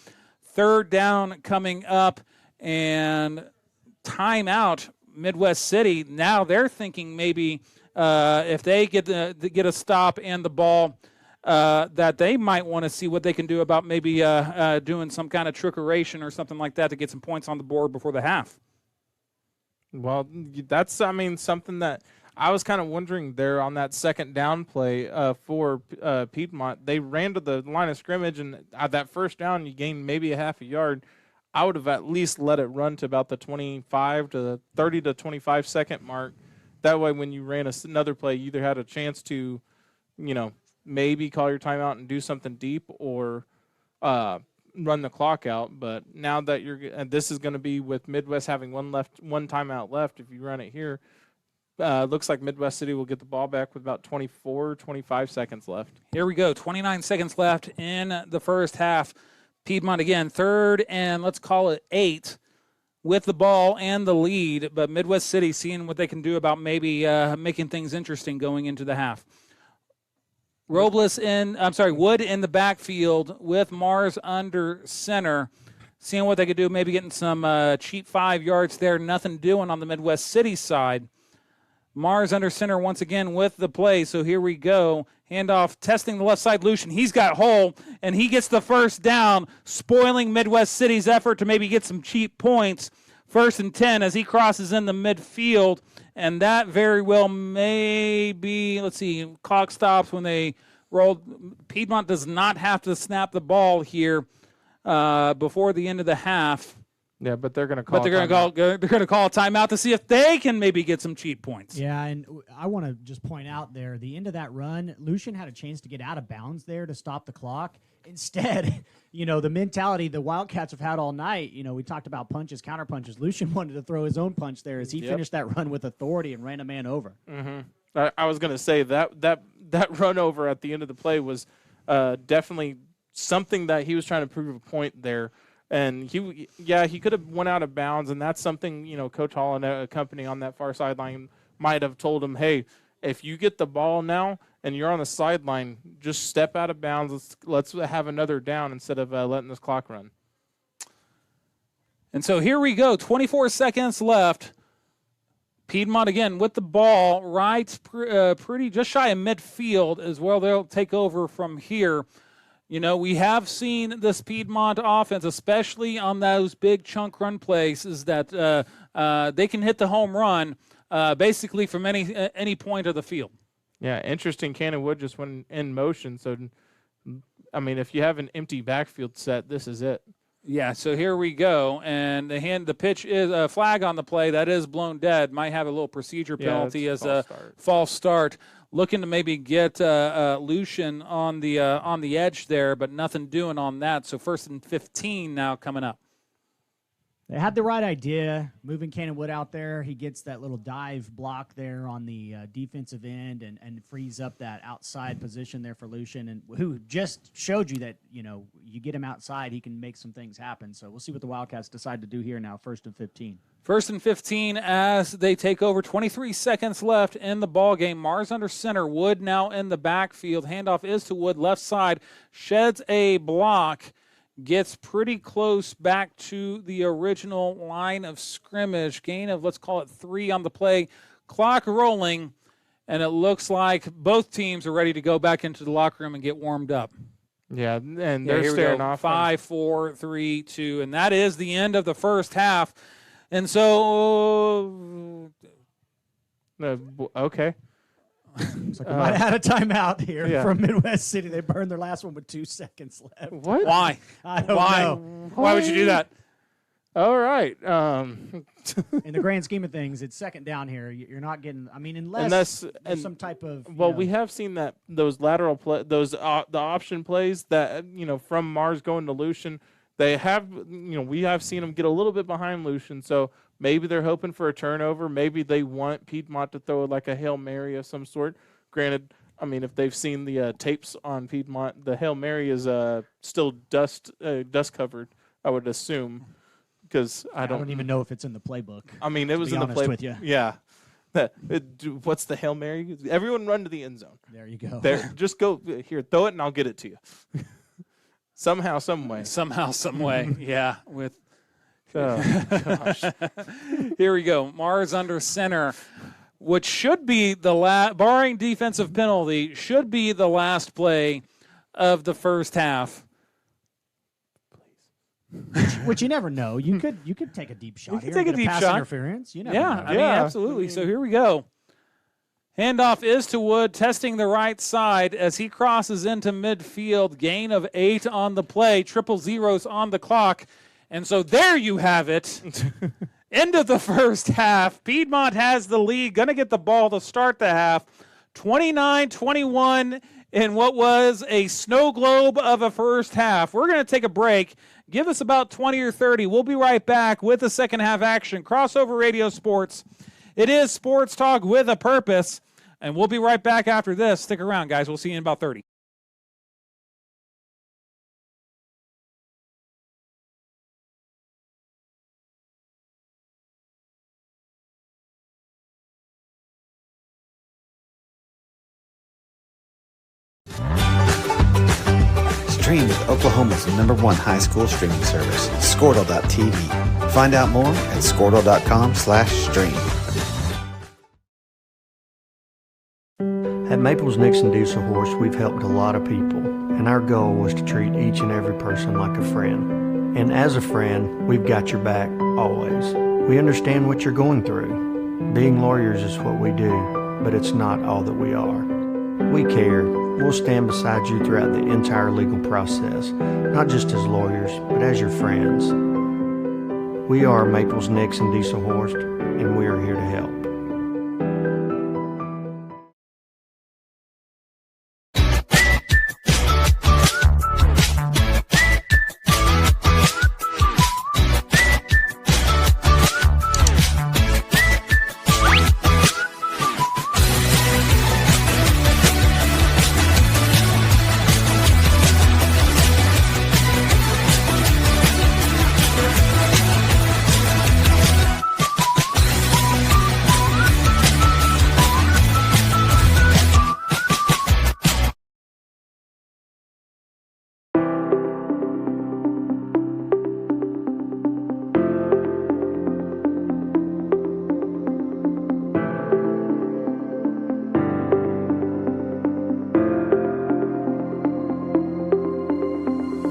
Third down coming up, and timeout. Midwest City, now they're thinking maybe if they get a stop and the ball that they might want to see what they can do about maybe doing some kind of trickeration or something like that to get some points on the board before the half. Well, that's, something that I was kind of wondering there on that second down play for Piedmont. They ran to the line of scrimmage, and at that first down, you gained maybe a half a yard. I would have at least let it run to about the 25 to the 30 to 25 second mark. That way, when you ran another play, you either had a chance to, maybe call your timeout and do something deep or run the clock out. But now that this is going to be with Midwest having one timeout left. If you run it here, looks like Midwest City will get the ball back with about 25 seconds left. Here we go, 29 seconds left in the first half. Piedmont again, 3rd and let's call it 8 with the ball and the lead, but Midwest City seeing what they can do about maybe making things interesting going into the half. Wood in the backfield with Mars under center, seeing what they could do, maybe getting some cheap 5 yards there, nothing doing on the Midwest City side. Mars under center once again with the play, so here we go. Handoff, testing the left side, Lucian. He's got hole, and he gets the first down, spoiling Midwest City's effort to maybe get some cheap points. 1st and 10 as he crosses in the midfield, and that very well may be, clock stops when they rolled. Piedmont does not have to snap the ball here before the end of the half. Yeah, but they're going to call. They're going to call a timeout to see if they can maybe get some cheap points. Yeah, and I want to just point out there, the end of that run, Lucian had a chance to get out of bounds there to stop the clock. Instead, the mentality the Wildcats have had all night, we talked about punches, counter punches. Lucian wanted to throw his own punch there as he finished that run with authority and ran a man over. Mm-hmm. I was going to say that run over at the end of the play was definitely something that he was trying to prove a point there. And he could have went out of bounds, and that's something, Coach Hall and a company on that far sideline might have told him, hey, if you get the ball now and you're on the sideline, just step out of bounds. Let's have another down instead of letting this clock run. And so here we go, 24 seconds left. Piedmont again with the ball right pretty just shy of midfield as well. They'll take over from here. We have seen this Piedmont offense, especially on those big chunk run plays, is that they can hit the home run basically from any point of the field. Yeah, interesting. Cannon Wood just went in motion. So, if you have an empty backfield set, this is it. Yeah, so here we go. And the pitch is a flag on the play. That is blown dead. Might have a little procedure penalty as a false start. Looking to maybe get Lucian on the edge there, but nothing doing on that. So 1st and 15 now coming up. They had the right idea, moving Cannon Wood out there. He gets that little dive block there on the defensive end and frees up that outside position there for Lucian, and who just showed you that, you get him outside, he can make some things happen. So we'll see what the Wildcats decide to do here now, 1st and 15. 1st and 15 as they take over. 23 seconds left in the ball game. Mars under center. Wood now in the backfield. Handoff is to Wood, left side. Sheds a block. Gets pretty close back to the original line of scrimmage. Gain of, let's call it 3 on the play. Clock rolling, and it looks like both teams are ready to go back into the locker room and get warmed up. Yeah, and they're staring off. 5, 4, 3, 2, and that is the end of the first half. And so, okay. Looks like we might have had a timeout here from Midwest City. They burned their last one with 2 seconds left. What? Why? I don't know. Why would you do that? All right. In the grand scheme of things, it's second down here. You're not getting. Unless there's some type of. We have seen that those lateral the option plays that from Mars going to Lucian. They have, we have seen them get a little bit behind Lucian, so maybe they're hoping for a turnover. Maybe they want Piedmont to throw like a Hail Mary of some sort. Granted, if they've seen the tapes on Piedmont, the Hail Mary is still dust covered, I would assume, because I don't even know if it's in the playbook. It was in the playbook. With you. Yeah. What's the Hail Mary? Everyone run to the end zone. There you go. Just go here, throw it, and I'll get it to you. Somehow, some way. Somehow, some way. Yeah. Oh, gosh. Here we go. Mars under center, which should be the barring defensive penalty, should be the last play of the first half. Which you never know. You could take a deep shot could here. take and a get deep pass shot. interference. You never Yeah, know. I mean, Yeah. absolutely. So here we go. Handoff is to Wood, testing the right side as he crosses into midfield. Gain of 8 on the play. Triple zeros on the clock. And so there you have it. End of the first half. Piedmont has the lead. Going to get the ball to start the half. 29-21 in what was a snow globe of a first half. We're going to take a break. Give us about 20 or 30. We'll be right back with the second half action. Crossover Radio Sports. It is Sports Talk with a purpose. And we'll be right back after this. Stick around, guys. We'll see you in about 30. Stream with Oklahoma's #1 high school streaming service, Squirtle.tv. Find out more at Squirtle.com/stream. At Maples Nixon Diesel Horse, we've helped a lot of people, and our goal was to treat each and every person like a friend. And as a friend, we've got your back always. We understand what you're going through. Being lawyers is what we do, but it's not all that we are. We care. We'll stand beside you throughout the entire legal process, not just as lawyers, but as your friends. We are Maples Nixon Diesel Horse, and we are here to help.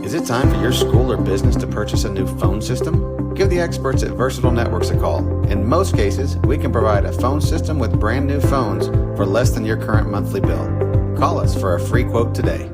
Is it time for your school or business to purchase a new phone system? Give the experts at Versatile Networks a call. In most cases, we can provide a phone system with brand new phones for less than your current monthly bill. Call us for a free quote today.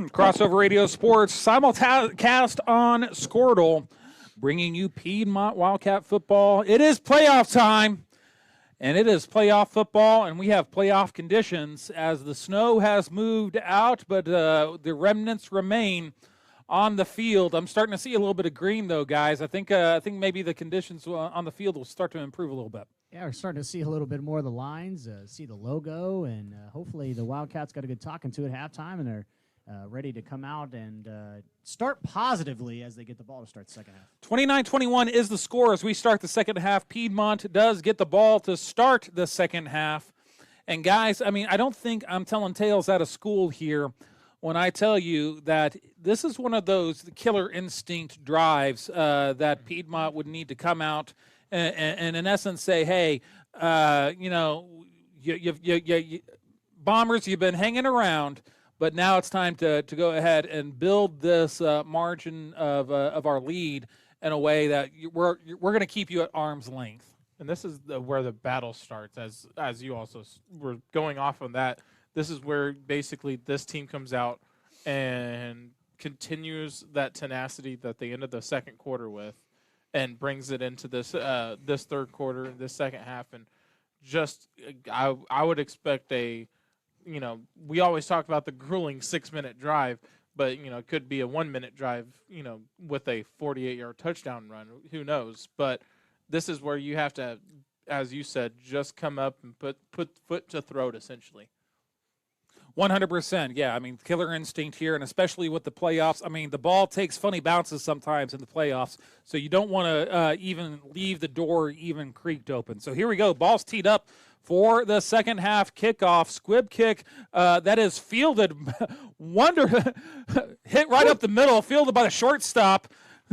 Crossover Radio Sports simulcast on Squirtle, bringing you Piedmont Wildcat football. It is playoff time, and it is playoff football, and we have playoff conditions as the snow has moved out, but the remnants remain on the field. I'm starting to see a little bit of green, though, guys. I think maybe the conditions on the field will start to improve a little bit. Yeah, we're starting to see a little bit more of the lines, see the logo, and hopefully the Wildcats got a good talking to at halftime, and they're ready to come out and start positively as they get the ball to start the second half. 29-21 is the score as we start the second half. Piedmont does get the ball to start the second half. And, guys, I mean, I don't think I'm telling tales out of school here when I tell you that this is one of those killer instinct drives that Piedmont would need to come out and in essence say, hey, Bombers, you've been hanging around, but now it's time to go ahead and build this margin of our lead in a way that we're going to keep you at arm's length. And this is where the battle starts, as you also were going off on that. This is where basically this team comes out and continues that tenacity that they ended the second quarter with, and brings it into this third quarter, this second half, and just I would expect we always talk about the grueling 6-minute drive, but it could be a 1-minute drive, with a 48-yard touchdown run. Who knows? But this is where you have to, as you said, just come up and put foot to throat essentially. 100%. Yeah, I mean, killer instinct here, and especially with the playoffs. I mean, the ball takes funny bounces sometimes in the playoffs, so you don't want to even leave the door even creaked open. So here we go. Ball's teed up for the second half kickoff. Squib kick that is fielded. Hit right up the middle, fielded by the shortstop.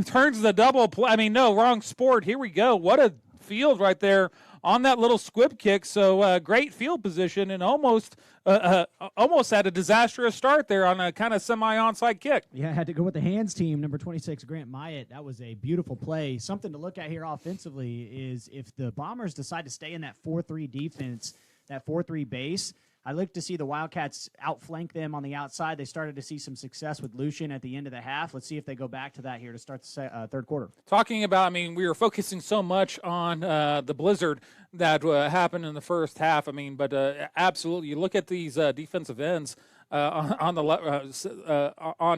Turns the double play. I mean, no, wrong sport. Here we go. What a field right there on that little squib kick. So great field position, and almost had a disastrous start there on a kind of semi-onside kick. Yeah, I had to go with the hands team, number 26, Grant Myatt. That was a beautiful play. Something to look at here offensively is if the Bombers decide to stay in that 4-3 defense, that 4-3 base, I look to see the Wildcats outflank them on the outside. They started to see some success with Lucian at the end of the half. Let's see if they go back to that here to start the third quarter. Talking about, I mean, we were focusing so much on the blizzard that happened in the first half. I mean, but absolutely, you look at these defensive ends on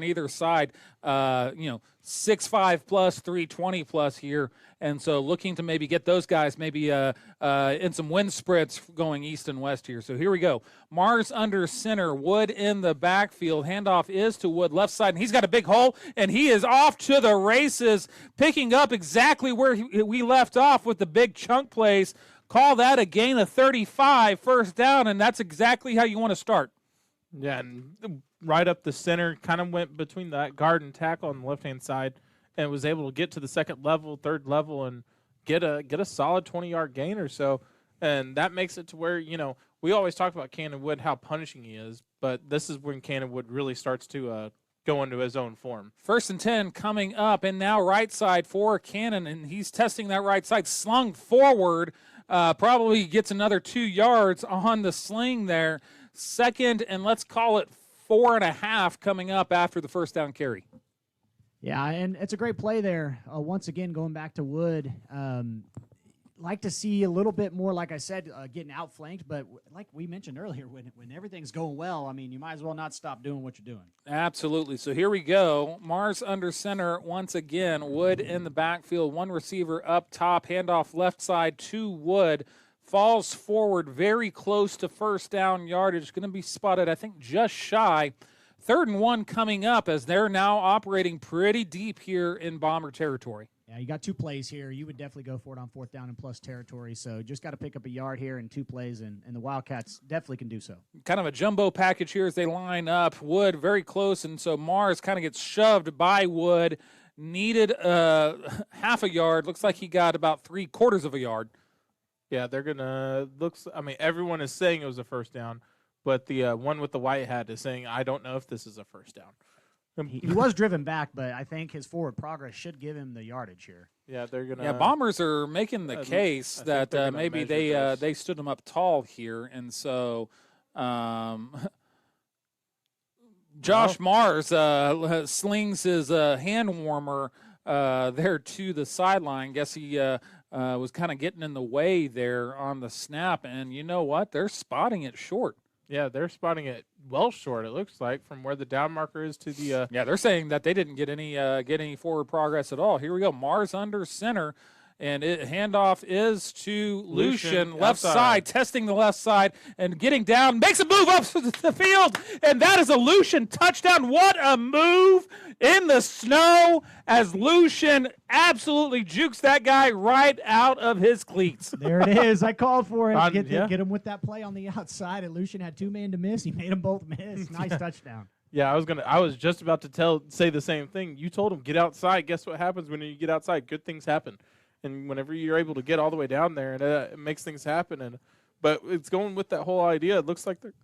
either side. 6'5 plus, 320 plus here, and so looking to maybe get those guys maybe in some wind spreads going east and west here. So here we go. Mars under center, Wood in the backfield. Handoff is to Wood left side, and he's got a big hole, and he is off to the races, picking up exactly where we left off with the big chunk plays. Call that a gain of 35, first down, and that's exactly how you want to start. Yeah, and right up the center, kind of went between that guard and tackle on the left-hand side, and was able to get to the second level, third level, and get a solid 20-yard gain or so. And that makes it to where, we always talk about Cannon Wood, how punishing he is, but this is when Cannon Wood really starts to go into his own form. 1st and 10 coming up, and now right side for Cannon, and he's testing that right side, slung forward, probably gets another 2 yards on the sling there. Second, and let's call it 4.5 coming up after the first down carry. Yeah, and it's a great play there. Once again, going back to Wood, like to see a little bit more, like I said, getting outflanked. But like we mentioned earlier, when everything's going well, I mean, you might as well not stop doing what you're doing. Absolutely. So here we go. Mars under center once again. Wood in the backfield. One receiver up top. Handoff left side to Wood. Falls forward very close to first down yardage. Going to be spotted, I think, just shy. 3rd and 1 coming up as they're now operating pretty deep here in Bomber territory. Yeah, you got 2 plays here. You would definitely go for it on 4th down and plus territory. So just got to pick up a yard here in 2 plays, and the Wildcats definitely can do so. Kind of a jumbo package here as they line up. Wood very close, and so Mars kind of gets shoved by Wood. Needed half a yard. Looks like he got about 3/4 of a yard. Yeah, they're going to everyone is saying it was a first down, but the one with the white hat is saying, I don't know if this is a first down. He was driven back, but I think his forward progress should give him the yardage here. Yeah, they're going to. Yeah, Bombers are making the case that maybe they stood him up tall here, and so Josh Mars slings his hand warmer there to the sideline. Guess he was kind of getting in the way there on the snap. And you know what? They're spotting it short. Yeah, they're spotting it well short, it looks like, from where the down marker is to the Yeah, they're saying that they didn't get any forward progress at all. Here we go. Mars under center. And handoff is to Lucian, left side, testing the left side and getting down, makes a move up the field, and that is a Lucian touchdown. What a move in the snow as Lucian absolutely jukes that guy right out of his cleats. There it is. I called for it. Yeah. Get him with that play on the outside, and Lucian had 2 men to miss. He made them both miss. Nice touchdown. Yeah, I was just about to say the same thing. You told him get outside. Guess what happens when you get outside? Good things happen. And whenever you're able to get all the way down there, and it makes things happen. But it's going with that whole idea. It looks like they're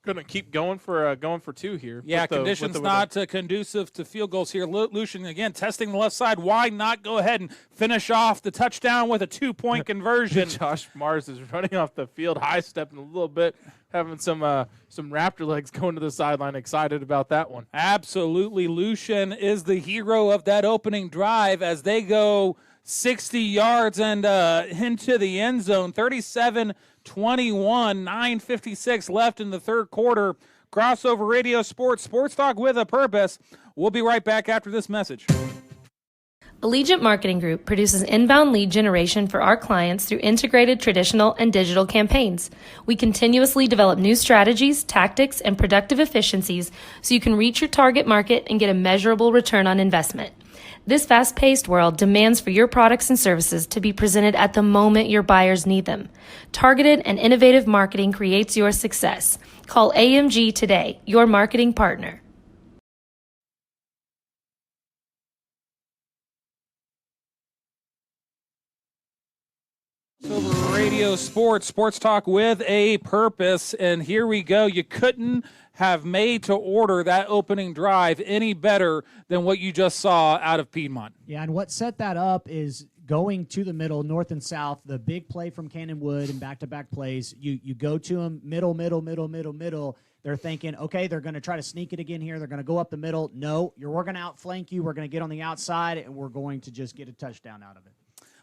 going to keep going for 2 here. Yeah, conditions not conducive to field goals here. Lucian, again, testing the left side. Why not go ahead and finish off the touchdown with a 2-point conversion? Josh Mars is running off the field, high-stepping a little bit, having some raptor legs going to the sideline. Excited about that one. Absolutely. Lucian is the hero of that opening drive as they go 60 yards and into the end zone. 37-21, 9:56 left in the third quarter. Crossover Radio Sports Talk with a purpose. We'll be right back after this message. Allegiant Marketing Group produces inbound lead generation for our clients through integrated traditional and digital campaigns. We continuously develop new strategies, tactics, and productive efficiencies so you can reach your target market and get a measurable return on investment. This fast-paced world demands for your products and services to be presented at the moment your buyers need them. Targeted and innovative marketing creates your success. Call AMG today, your marketing partner. Radio Sports Talk with a purpose, and here we go. You couldn't have made to order that opening drive any better than what you just saw out of Piedmont. Yeah, and what set that up is going to the middle, north and south, the big play from Cannon Wood and back-to-back plays. You go to them, middle. They're thinking, okay, they're going to try to sneak it again here. They're going to go up the middle. No, we're going to outflank you. We're going to get on the outside, and we're going to just get a touchdown out of it.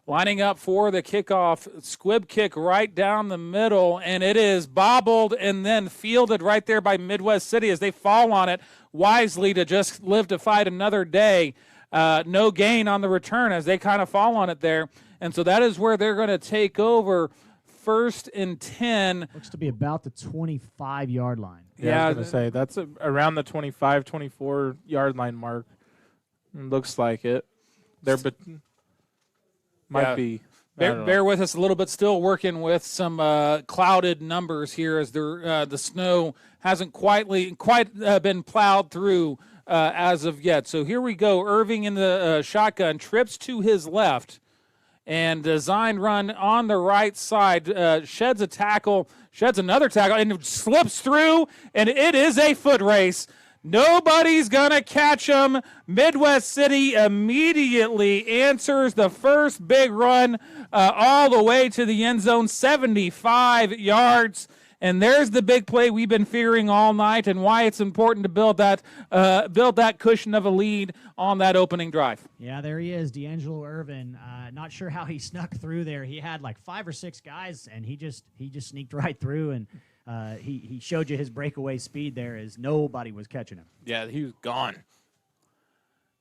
Lining up for the kickoff, squib kick right down the middle, and it is bobbled and then fielded right there by Midwest City as they fall on it wisely to just live to fight another day. No gain on the return as they kind of fall on it there. And so that is where they're going to take over 1st and 10. Looks to be about the 25-yard line. Yeah, I was going to say, that's around the 25, 24-yard line mark. Looks like it. Might be. Bear with us a little bit. Still working with some clouded numbers here as the snow hasn't quite been plowed through as of yet. So here we go. Irving in the shotgun, trips to his left, and design run on the right side. Sheds another tackle, and slips through, and it is a foot race. Nobody's going to catch him. Midwest City immediately answers the first big run all the way to the end zone, 75 yards. And there's the big play we've been fearing all night and why it's important to build that cushion of a lead on that opening drive. Yeah, there he is, D'Angelo Irvin. Not sure how he snuck through there. He had like 5 or 6 guys, and he just sneaked right through, and he showed you his breakaway speed there as nobody was catching him. Yeah, he was gone.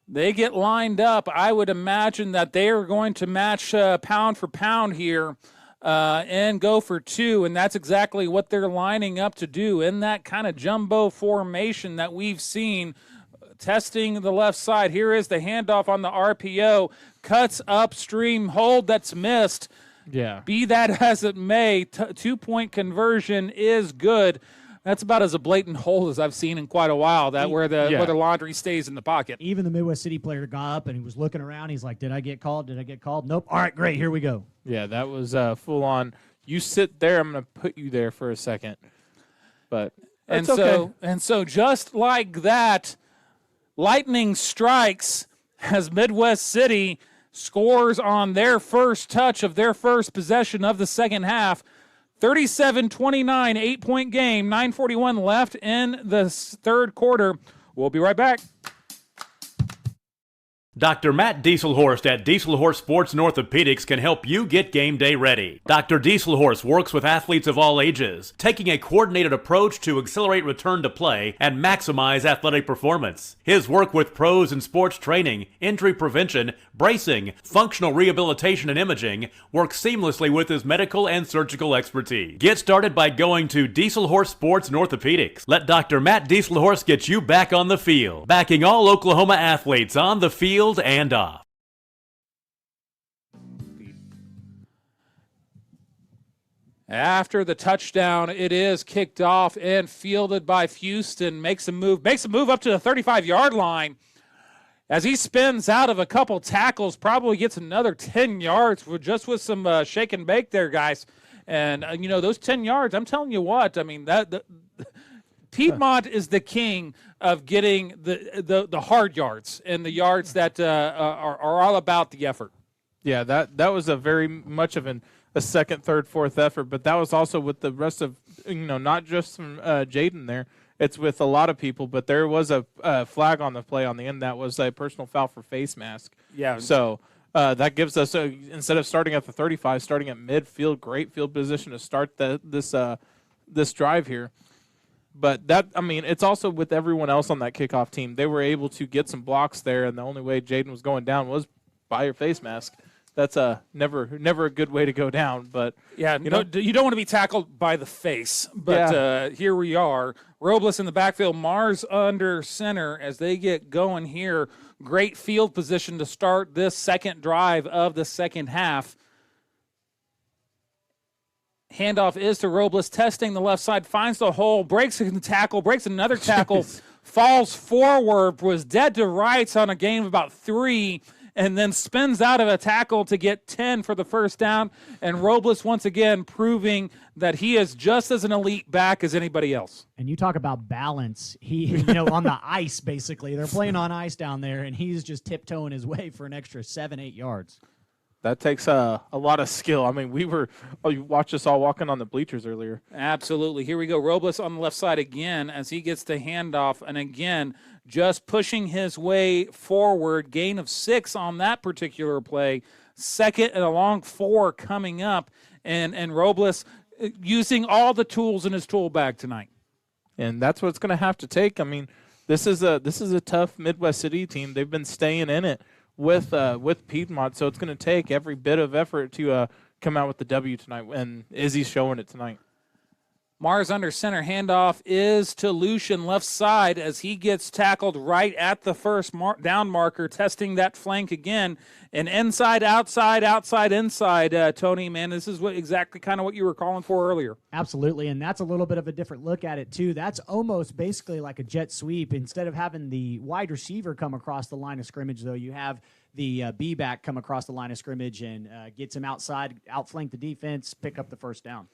They get lined up. I would imagine that they are going to match pound for pound here and go for 2, and that's exactly what they're lining up to do in that kind of jumbo formation that we've seen. Testing the left side. Here is the handoff on the RPO. Cuts upstream, hold that's missed. Yeah. Be that as it may, 2-point conversion is good. That's about as a blatant hold as I've seen in quite a while, where the laundry stays in the pocket. Even the Midwest City player got up and he was looking around. He's like, did I get called? Nope. All right, great. Here we go. Yeah, that was full on. You sit there. I'm going to put you there for a second. But so just like that, lightning strikes as Midwest City scores on their first touch of their first possession of the second half. 37-29, 8-point game, 9:41 left in the third quarter. We'll be right back. Dr. Matt Dieselhorst at Dieselhorst Sports and Orthopedics can help you get game day ready. Dr. Dieselhorst works with athletes of all ages, taking a coordinated approach to accelerate return to play and maximize athletic performance. His work with pros in sports training, injury prevention, bracing, functional rehabilitation, and imaging works seamlessly with his medical and surgical expertise. Get started by going to Dieselhorst Sports and Orthopedics. Let Dr. Matt Dieselhorst get you back on the field, backing all Oklahoma athletes on the field and off. After the touchdown, it is kicked off and fielded by Houston. Makes a move up to the 35-yard line. As he spins out of a couple tackles, probably gets another 10 yards with some shake and bake there, guys. And, those 10 yards, I'm telling you what, I mean, Piedmont is the king of getting the hard yards and the yards that are all about the effort. Yeah, that was a very much of a second, third, fourth effort, but that was also with the rest of, not just from Jaden there. It's with a lot of people, but there was a flag on the play on the end that was a personal foul for face mask. Yeah. So that gives us, instead of starting at the 35, starting at midfield, great field position to start this drive here. But it's also with everyone else on that kickoff team. They were able to get some blocks there, and the only way Jaden was going down was by your face mask. That's never a good way to go down. But yeah, you don't want to be tackled by the face. But here we are. Robles in the backfield, Mars under center as they get going here. Great field position to start this second drive of the second half. Handoff is to Robles, testing the left side, finds the hole, breaks a tackle, breaks another tackle, falls forward, was dead to rights on a gain of about 3, and then spins out of a tackle to get 10 for the first down. And Robles once again proving that he is just as an elite back as anybody else. And you talk about balance. He, on the ice, basically. They're playing on ice down there, and he's just tiptoeing his way for an extra 7-8 yards. That takes a lot of skill. I mean, you watched us all walking on the bleachers earlier. Absolutely. Here we go. Robles on the left side again as he gets the handoff. And again, just pushing his way forward. Gain of 6 on that particular play. Second and a long 4 coming up. And Robles using all the tools in his tool bag tonight. And that's what it's going to have to take. I mean, this is a tough Midwest City team. They've been staying in it with Piedmont, so it's going to take every bit of effort to come out with the W tonight, and Izzy's showing it tonight. Mars under center, handoff is to Lucian left side as he gets tackled right at the first down marker, testing that flank again. And inside, outside, outside, inside, Tony, man, this is exactly kind of what you were calling for earlier. Absolutely, and that's a little bit of a different look at it, too. That's almost basically like a jet sweep. Instead of having the wide receiver come across the line of scrimmage, though, you have the B-back come across the line of scrimmage and gets him outside, outflank the defense, pick up the first down.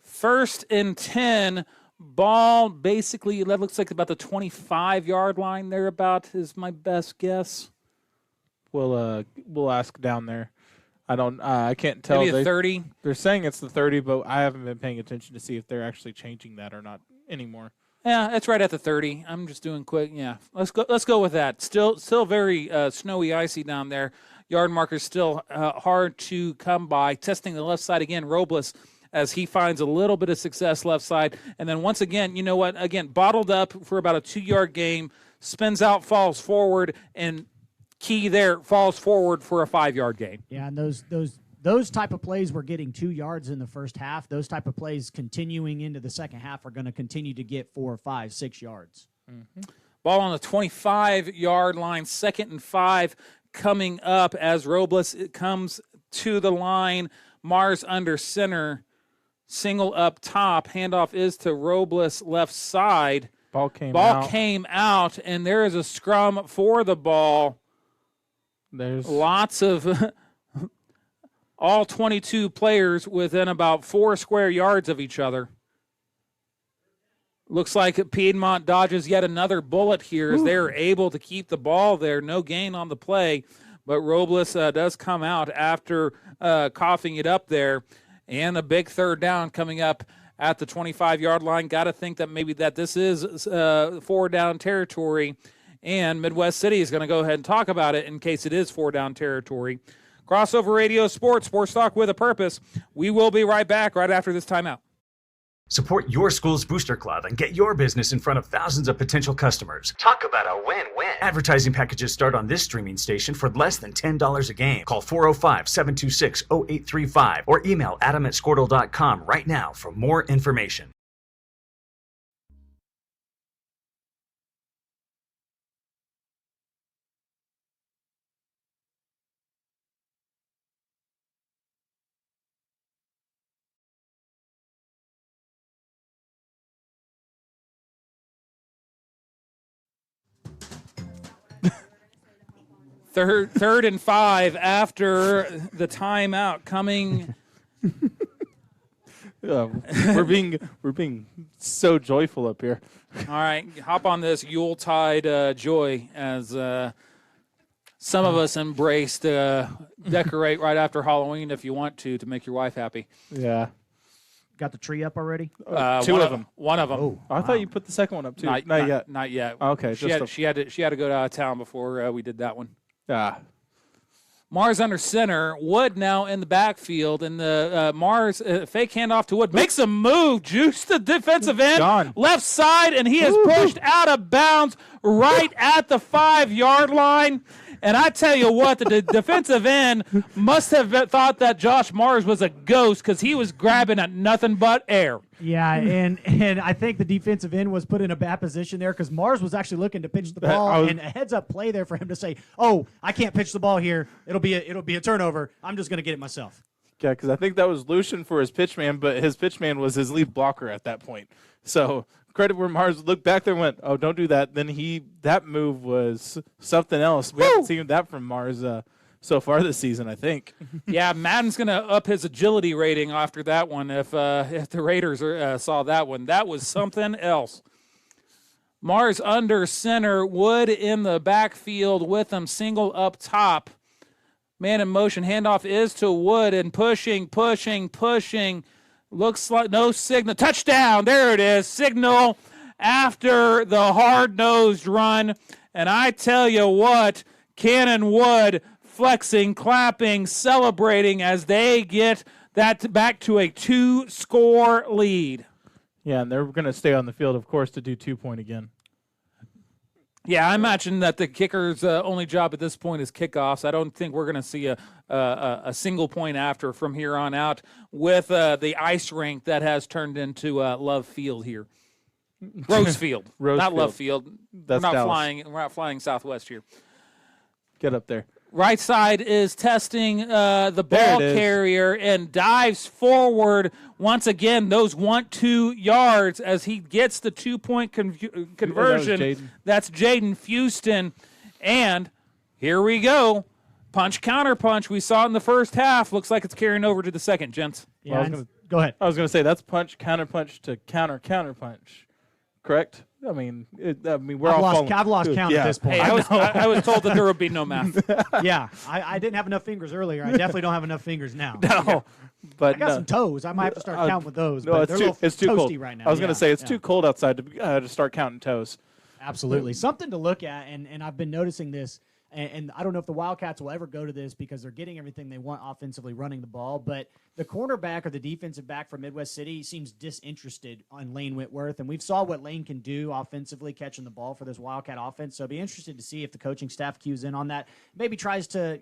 1st and 10, ball basically, that looks like about the 25-yard line thereabout is my best guess. We'll ask down there. I can't tell. Maybe a 30. They're saying it's the 30, but I haven't been paying attention to see if they're actually changing that or not anymore. Yeah, it's right at the 30. I'm just doing quick. Yeah, let's go with that. Still very snowy, icy down there. Yard markers still hard to come by. Testing the left side again, Robles, as he finds a little bit of success left side. And then once again, you know what? Again, bottled up for about a 2-yard gain, spins out, falls forward, and key there, falls forward for a 5-yard gain. Yeah, and those type of plays were getting 2 yards in the first half. Those type of plays continuing into the second half are going to continue to get 4, 5, 6 yards. Mm-hmm. Ball on the 25-yard line, 2nd and 5 coming up as Robles comes to the line. Mars under center. Single up top. Handoff is to Robles left side. Ball came out, and there is a scrum for the ball. There's lots of all 22 players within about 4 square yards of each other. Looks like Piedmont dodges yet another bullet here as they're able to keep the ball there. No gain on the play, but Robles does come out after coughing it up there. And a big 3rd down coming up at the 25-yard line. Got to think that maybe that this is 4 down territory, and Midwest City is going to go ahead and talk about it in case it is 4 down territory. Crossover Radio Sports Talk with a purpose. We will be right back right after this timeout. Support your school's booster club and get your business in front of thousands of potential customers. Talk about a win-win. Advertising packages start on this streaming station for less than $10 a game. Call 405-726-0835 or email adam@squirtle.com right now for more information. Third and 5 after the timeout coming. We're being so joyful up here. All right, hop on this Yuletide joy as some of us embraced decorate right after Halloween if you want to make your wife happy. Yeah. Got the tree up already? Two of them. One of them. Oh, I thought you put the second one up too. Not yet. Not yet. Okay. She had to go out of town before we did that one. Yeah. Mars under center. Wood now in the backfield, and the Mars fake handoff to Wood makes a move. Juice the defensive end, Gone. left side, and he is pushed out of bounds right at the 5-yard line. And I tell you what, the defensive end must have thought that Josh Mars was a ghost because he was grabbing at nothing but air. Yeah, and I think the defensive end was put in a bad position there because Mars was actually looking to pitch the ball, and a heads-up play there for him to say, "Oh, I can't pitch the ball here. It'll be a turnover. I'm just going to get it myself." Yeah, because I think that was Lucian for his pitch man, but his pitch man was his lead blocker at that point. So credit where Mars looked back there and went, "Oh, don't do that." Then that move was something else. We haven't seen that from Mars so far this season, I think. Yeah, Madden's going to up his agility rating after that one if the Raiders saw that one. That was something else. Mars under center, Wood in the backfield with him, single up top. Man in motion, handoff is to Wood, and pushing. Looks like no signal. Touchdown, there it is. Signal after the hard-nosed run. And I tell you what, Cannon Wood flexing, clapping, celebrating as they get that back to a 2-score lead. Yeah, and they're going to stay on the field, of course, to do 2-point again. Yeah, I imagine that the kicker's only job at this point is kickoffs. I don't think we're going to see a single point after from here on out with the ice rink that has turned into Love Field here. Rose Field, not Love Field. That's we're Dallas. not flying Southwest here. Get up there. Right side is testing the ball carrier and dives forward once again. Those want 2 yards as he gets the 2-point conversion. That's Jaden Houston. And here we go. Punch, counter punch. We saw it in the first half. Looks like it's carrying over to the second, gents. Yeah, go ahead. I was going to say that's punch, counter punch to counter punch. Correct? I mean, we're I've lost count at this point. Hey, I was told that there would be no math. Yeah, I didn't have enough fingers earlier. I definitely don't have enough fingers now. No, but I got some toes. I might have to start counting with those. No, but it's too toasty cold right now. I was going to say it's too cold outside to start counting toes. Absolutely, something to look at, and I've been noticing this. And I don't know if the Wildcats will ever go to this because they're getting everything they want offensively running the ball. But the cornerback or the defensive back for Midwest City seems disinterested on Lane Whitworth. And we've saw what Lane can do offensively catching the ball for this Wildcat offense. So I'd be interested to see if the coaching staff cues in on that. Maybe tries to,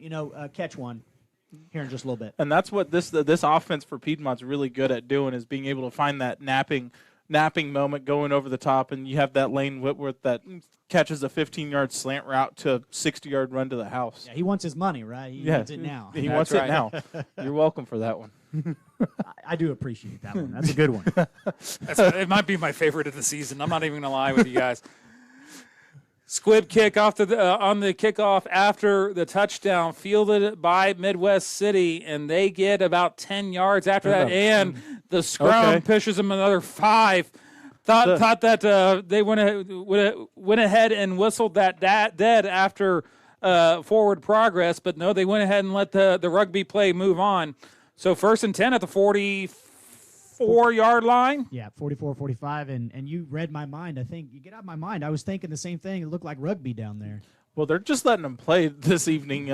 catch one here in just a little bit. And that's what this offense for Piedmont's really good at doing is being able to find that napping moment going over the top. And you have that Lane Whitworth that catches a 15-yard slant route to a 60-yard run to the house. Yeah, he wants his money, right? He wants it now. He wants it now. You're welcome for that one. I do appreciate that one. That's a good one. It might be my favorite of the season. I'm not even going to lie with you guys. Squib kick on the kickoff after the touchdown, fielded by Midwest City, and they get about 10 yards after that, and the scrum pushes them another 5. Thought that they went ahead and whistled that dead after forward progress, but no, they went ahead and let the rugby play move on. So 1st and 10 at the 40. 44-yard line. Yeah, 44, 45, and you read my mind. I think you get out of my mind. I was thinking the same thing. It looked like rugby down there. Well, they're just letting them play this evening.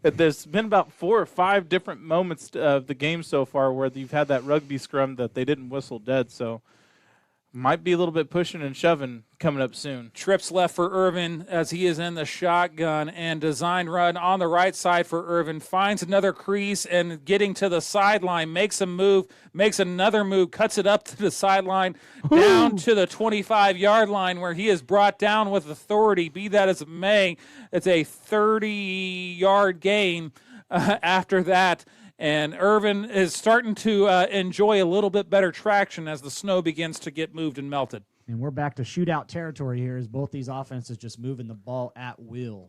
There's been about 4 or 5 different moments of the game so far where you've had that rugby scrum that they didn't whistle dead. So might be a little bit pushing and shoving coming up soon. Trips left for Irvin as he is in the shotgun, and design run on the right side for Irvin. Finds another crease and getting to the sideline, makes a move, makes another move, cuts it up to the sideline, down to the 25-yard line where he is brought down with authority. Be that as it may, it's a 30-yard gain after that. And Irvin is starting to enjoy a little bit better traction as the snow begins to get moved and melted. And we're back to shootout territory here as both these offenses just moving the ball at will.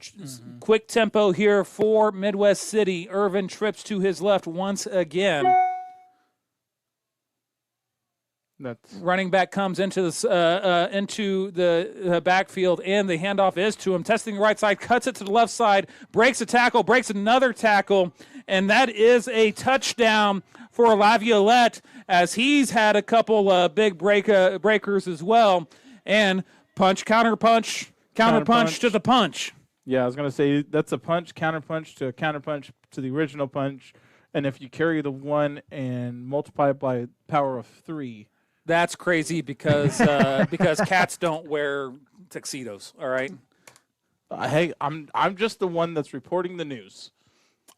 Quick tempo here for Midwest City. Irvin trips to his left once again. Running back comes into the backfield, and the handoff is to him. Testing the right side, cuts it to the left side, breaks a tackle, breaks another tackle, and that is a touchdown for Laviolette as he's had a couple big breakers as well. And counter punch to the punch. Yeah, I was going to say that's a counter punch to the original punch. And if you carry the 1 and multiply it by a power of 3. That's crazy because cats don't wear tuxedos. All right. Hey, I'm just the one that's reporting the news.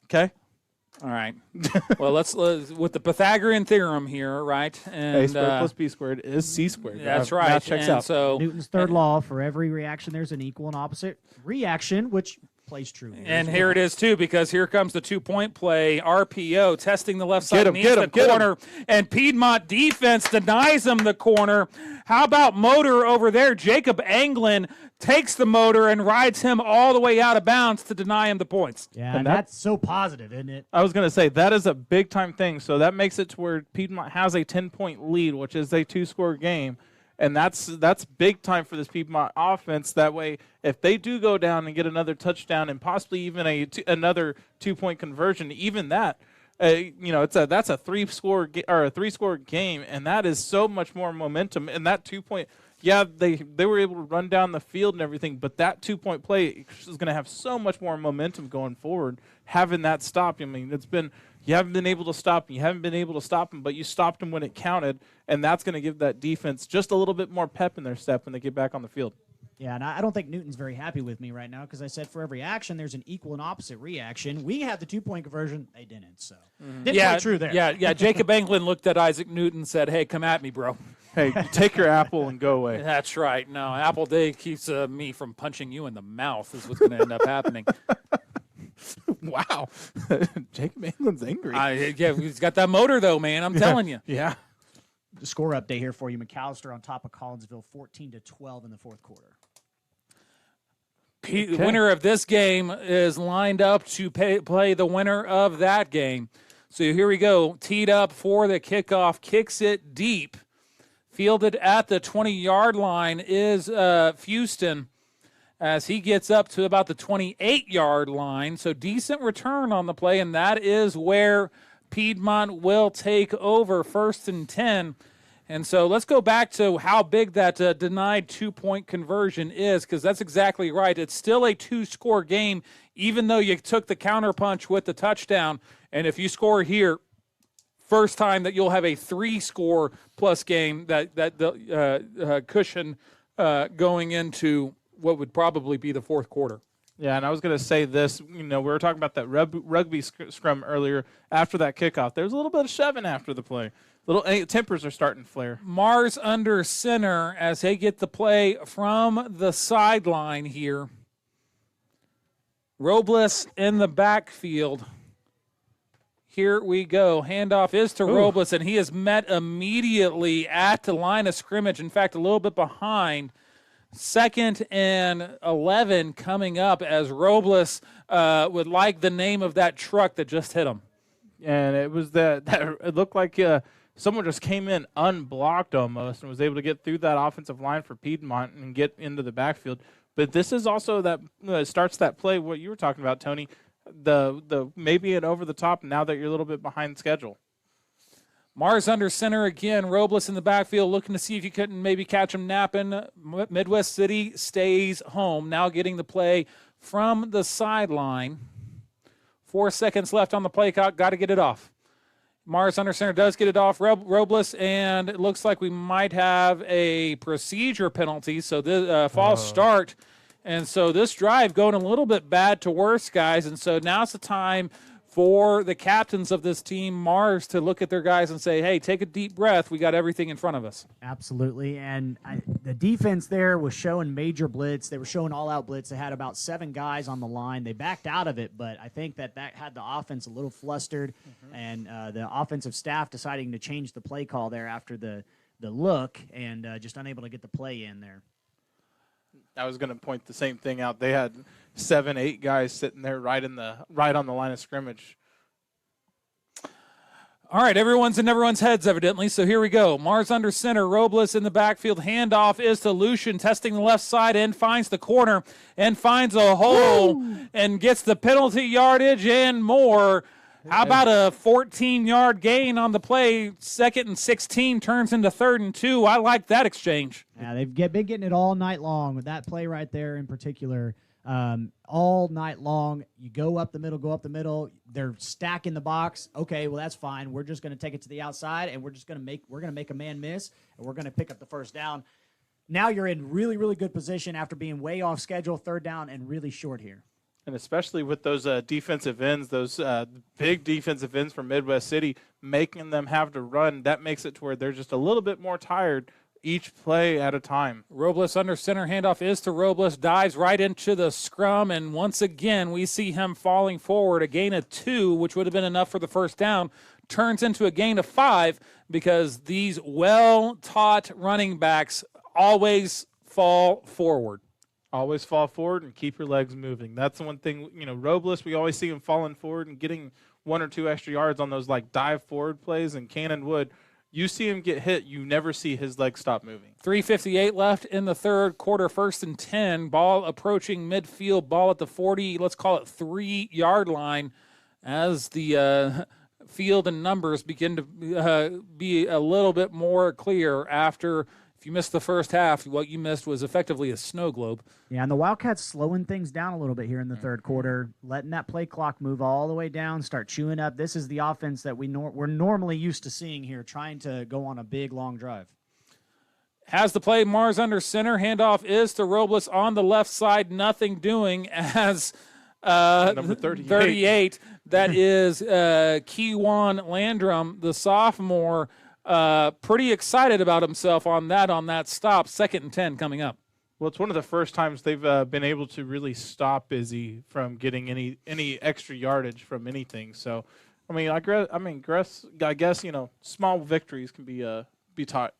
Okay. All right. Well, let's with the Pythagorean theorem here, right? And A squared plus B squared is C squared. That's right. Math checks out. So Newton's third law: for every reaction, there's an equal and opposite reaction, which plays true. And here it is, too, because here comes the 2-point play. RPO testing the left side, needs the corner, and Piedmont defense denies him the corner. How about motor over there? Jacob Anglin takes the motor and rides him all the way out of bounds to deny him the points. Yeah, and that's so positive, isn't it? I was going to say, that is a big-time thing. So that makes it to where Piedmont has a 10-point lead, which is a 2-score game. And that's big time for this Piedmont offense. That way, if they do go down and get another touchdown and possibly even another 2-point conversion, even that, that's a 3-score or a 3-score game, and that is so much more momentum. And that 2-point, yeah, they were able to run down the field and everything, but that 2-point play is going to have so much more momentum going forward. Having that stop, I mean, you haven't been able to stop him. You haven't been able to stop him, but you stopped him when it counted, and that's going to give that defense just a little bit more pep in their step when they get back on the field. Yeah, and I don't think Newton's very happy with me right now because I said for every action, there's an equal and opposite reaction. We had the 2-point conversion. They didn't, so. Didn't play true there. Yeah. Jacob Anglin looked at Isaac Newton and said, hey, come at me, bro. Hey, take your apple and go away. That's right. No, Apple Day keeps me from punching you in the mouth is what's going to end up happening. Wow. Jacob Anglin's angry. Yeah, he's got that motor, though, man. I'm telling you. Yeah. The score update here for you. McAllister on top of Collinsville, 14-12 in the fourth quarter. The winner of this game is lined up to play the winner of that game. So here we go. Teed up for the kickoff. Kicks it deep. Fielded at the 20-yard line is Houston as he gets up to about the 28-yard line. So decent return on the play, and that is where Piedmont will take over 1st and 10. And so let's go back to how big that denied 2-point conversion is, because that's exactly right. It's still a 2-score game, even though you took the counterpunch with the touchdown. And if you score here, first time that you'll have a 3-score plus game that the cushion going into what would probably be the fourth quarter. Yeah, and I was going to say this. We were talking about that rugby scrum earlier. After that kickoff, there was a little bit of shoving after the play. Little tempers are starting to flare. Mars under center as they get the play from the sideline here. Robles in the backfield. Here we go. Handoff is to Robles, and he is met immediately at the line of scrimmage. In fact, a little bit behind. 2nd and 11 coming up as Robles would like the name of that truck that just hit him. And it was that it looked like someone just came in unblocked almost and was able to get through that offensive line for Piedmont and get into the backfield. But this is also that starts that play, what you were talking about, Tony, the maybe an over the top now that you're a little bit behind schedule. Mars under center again. Robles in the backfield looking to see if you couldn't maybe catch him napping. Midwest City stays home. Now getting the play from the sideline. 4 seconds left on the play clock. Got to get it off. Mars under center does get it off. Robles, and it looks like we might have a procedure penalty. So the false start. And so this drive going a little bit bad to worse, guys. And so now's the time for the captains of this team, Mars, to look at their guys and say, hey, take a deep breath. We got everything in front of us. Absolutely. And the defense there was showing major blitz. They were showing all-out blitz. They had about 7 guys on the line. They backed out of it, but I think that had the offense a little flustered, and the offensive staff deciding to change the play call there after the look and just unable to get the play in there. I was going to point the same thing out. They had 7, 8 guys sitting there right on the line of scrimmage. All right, everyone's in everyone's heads, evidently. So here we go. Mars under center. Robles in the backfield. Handoff is to Lucian, testing the left side and finds the corner and finds a hole and gets the penalty yardage and more. How about a 14-yard gain on the play? 2nd and 16 turns into 3rd and 2. I like that exchange. Yeah, they've been getting it all night long with that play right there in particular. All night long, you go up the middle. They're stacking the box. Okay, well that's fine. We're just going to take it to the outside, and we're going to make a man miss, and we're going to pick up the first down. Now you're in really, really good position after being way off schedule, 3rd down, and really short here. And especially with those defensive ends, those big defensive ends from Midwest City, making them have to run, that makes it to where they're just a little bit more tired each play at a time. Robles under center. Handoff is to Robles. Dives right into the scrum, and once again we see him falling forward. A gain of 2, which would have been enough for the first down, turns into a gain of 5 because these well-taught running backs always fall forward. Always fall forward and keep your legs moving. That's the one thing, Robles, we always see him falling forward and getting 1 or 2 extra yards on those dive forward plays. And Cannon Wood, you see him get hit, you never see his legs stop moving. 3:58 left in the third quarter, 1st and 10. Ball approaching midfield, ball at the 40, let's call it 3-yard line as the field and numbers begin to be a little bit more clear after. If you missed the first half, what you missed was effectively a snow globe. Yeah, and the Wildcats slowing things down a little bit here in the third quarter, letting that play clock move all the way down, start chewing up. This is the offense that we're normally used to seeing here, trying to go on a big, long drive. Has the play, Mars under center. Handoff is to Robles on the left side. Nothing doing as number 38. That is Keywan Landrum, the sophomore. Pretty excited about himself on that stop. 2nd and 10 coming up. Well, it's one of the first times they've been able to really stop Izzy from getting any extra yardage from anything. So, I guess small victories can be taught,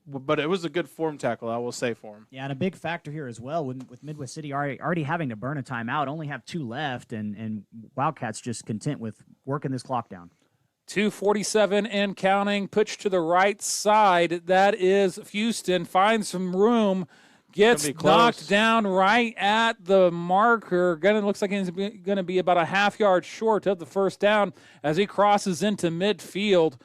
but it was a good form tackle, I will say, for him. Yeah, and a big factor here as well with Midwest City already having to burn a timeout, only have 2 left, and Wildcats just content with working this clock down. 2:47 and counting. Pitch to the right side. That is Houston. Finds some room. Gets knocked down right at the marker. Looks like he's going to be about a half-yard short of the first down as he crosses into midfield.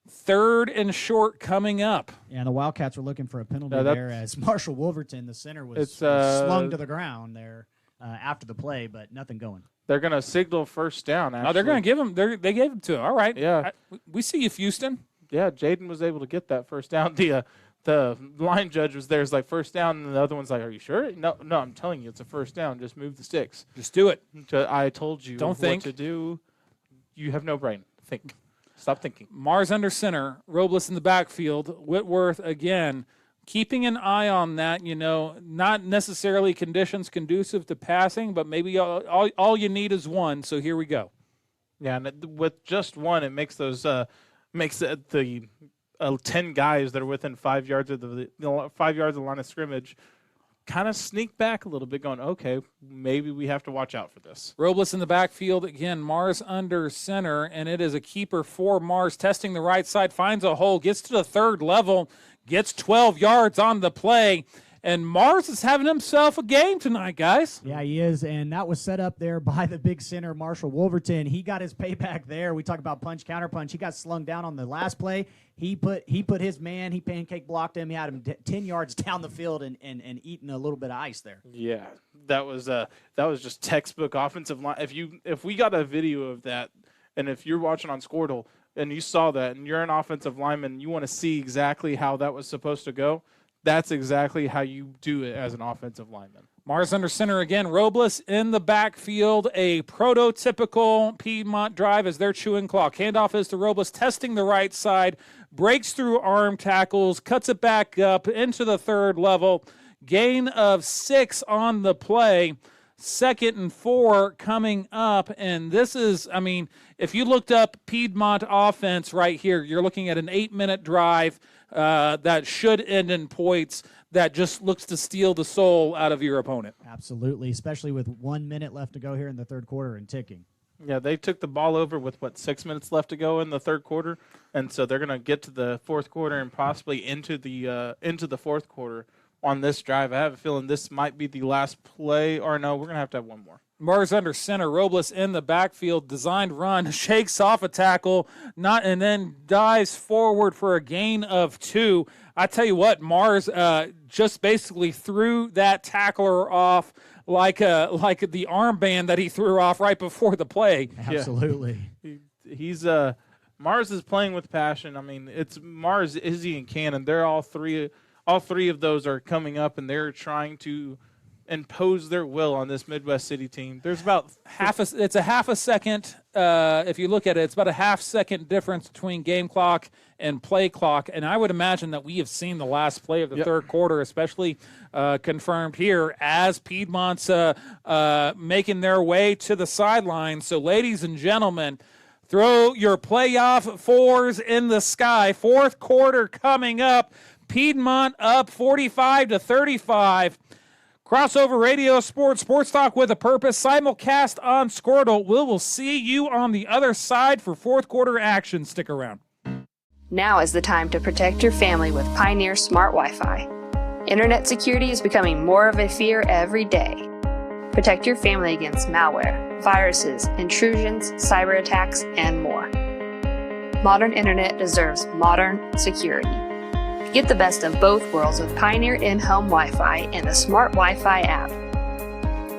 3rd and short coming up. Yeah, and the Wildcats were looking for a penalty there as Marshall Wolverton, the center, was slung to the ground there after the play, but nothing going. They're going to signal first down, actually. Oh, they're going to give him. They gave him to him. All right. Yeah. We see you, Houston. Yeah, Jaden was able to get that first down. The line judge was there. It's like first down, and the other one's like, "Are you sure?" No, I'm telling you, it's a first down. Just move the sticks. Just do it. I told you Don't think. what to do. You have no brain. Think. Stop thinking. Mars under center. Robles in the backfield. Whitworth again. Keeping an eye on that, not necessarily conditions conducive to passing, but maybe all you need is one. So here we go. Yeah, and with just one, it makes those the 10 guys that are within 5 yards of the 5 yards of the line of scrimmage kind of sneak back a little bit, going, okay, maybe we have to watch out for this. Robles in the backfield again. Mars under center, and it is a keeper for Mars. Testing the right side, finds a hole, gets to the 3rd level. Gets 12 yards on the play, And Mars is having himself a game tonight, guys. Yeah, he is, and that was set up there by the big center, Marshall Wolverton. He got his payback there. We talk about punch, counter punch. He got slung down on the last play. He put his man, he pancake blocked him. He had him 10 yards down the field and eating a little bit of ice there. Yeah, that was just textbook offensive line. If we got a video of that, and if you're watching on Squirtle and you saw that, and you're an offensive lineman, and you want to see exactly how that was supposed to go, that's exactly how you do it as an offensive lineman. Mars under center again. Robles in the backfield. A prototypical Piedmont drive as they're chewing clock. Handoff is to Robles, testing the right side, breaks through arm tackles, cuts it back up into the third level. Gain of 6 on the play. 2nd and 4 coming up. And this is, I mean, if you looked up Piedmont offense right here, you're looking at an 8-minute drive that should end in points that just looks to steal the soul out of your opponent. Absolutely, especially with 1 minute left to go here in the third quarter and ticking. Yeah, they took the ball over with, 6 minutes left to go in the third quarter, and so they're going to get to the fourth quarter and possibly into the fourth quarter on this drive. I have a feeling this might be the last play, or no, we're going to have one more. Mars under center, Robles in the backfield, designed run, shakes off a tackle, and then dives forward for a gain of 2. I tell you what, Mars just basically threw that tackler off like the armband that he threw off right before the play. Absolutely. Yeah. He's Mars is playing with passion. I mean, it's Mars, Izzy, and Cannon. They're all three of those are coming up, and they're trying to impose their will on this Midwest City team. There's about it's a half a second. If you look at it, it's about a half-second difference between game clock and play clock. And I would imagine that we have seen the last play of the third quarter, especially confirmed here as Piedmont's making their way to the sideline. So, ladies and gentlemen, throw your playoff 4s in the sky. Fourth quarter coming up. Piedmont up 45-35. Crossover Radio Sports Talk with a Purpose, simulcast on Squirtle. We will see you on the other side for fourth quarter action. Stick around. Now is the time to protect your family with Pioneer Smart Wi-Fi. Internet security is becoming more of a fear every day. Protect your family against malware, viruses, intrusions, cyber attacks, and more. Modern internet deserves modern security. Get the best of both worlds with Pioneer in-home Wi-Fi and the Smart Wi-Fi app.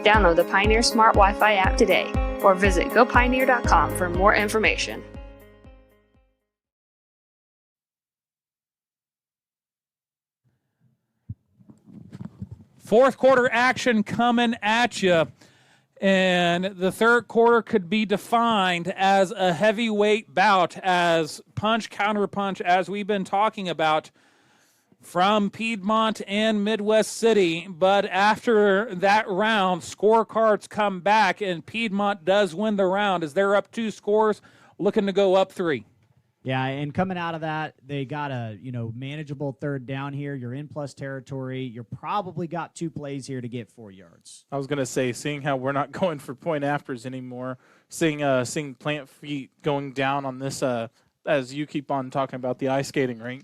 Download the Pioneer Smart Wi-Fi app today or visit gopioneer.com for more information. Fourth quarter action coming at you. And the third quarter could be defined as a heavyweight bout, as punch, counter punch, as we've been talking about, from Piedmont and Midwest City. But after that round, scorecards come back, and Piedmont does win the round as they're up 2 scores, looking to go up 3. Yeah, and coming out of that, they got a manageable third down here. You're in plus territory. You're probably got 2 plays here to get 4 yards. I was going to say, seeing how we're not going for point afters anymore, seeing plant feet going down on this, as you keep on talking about the ice skating rink,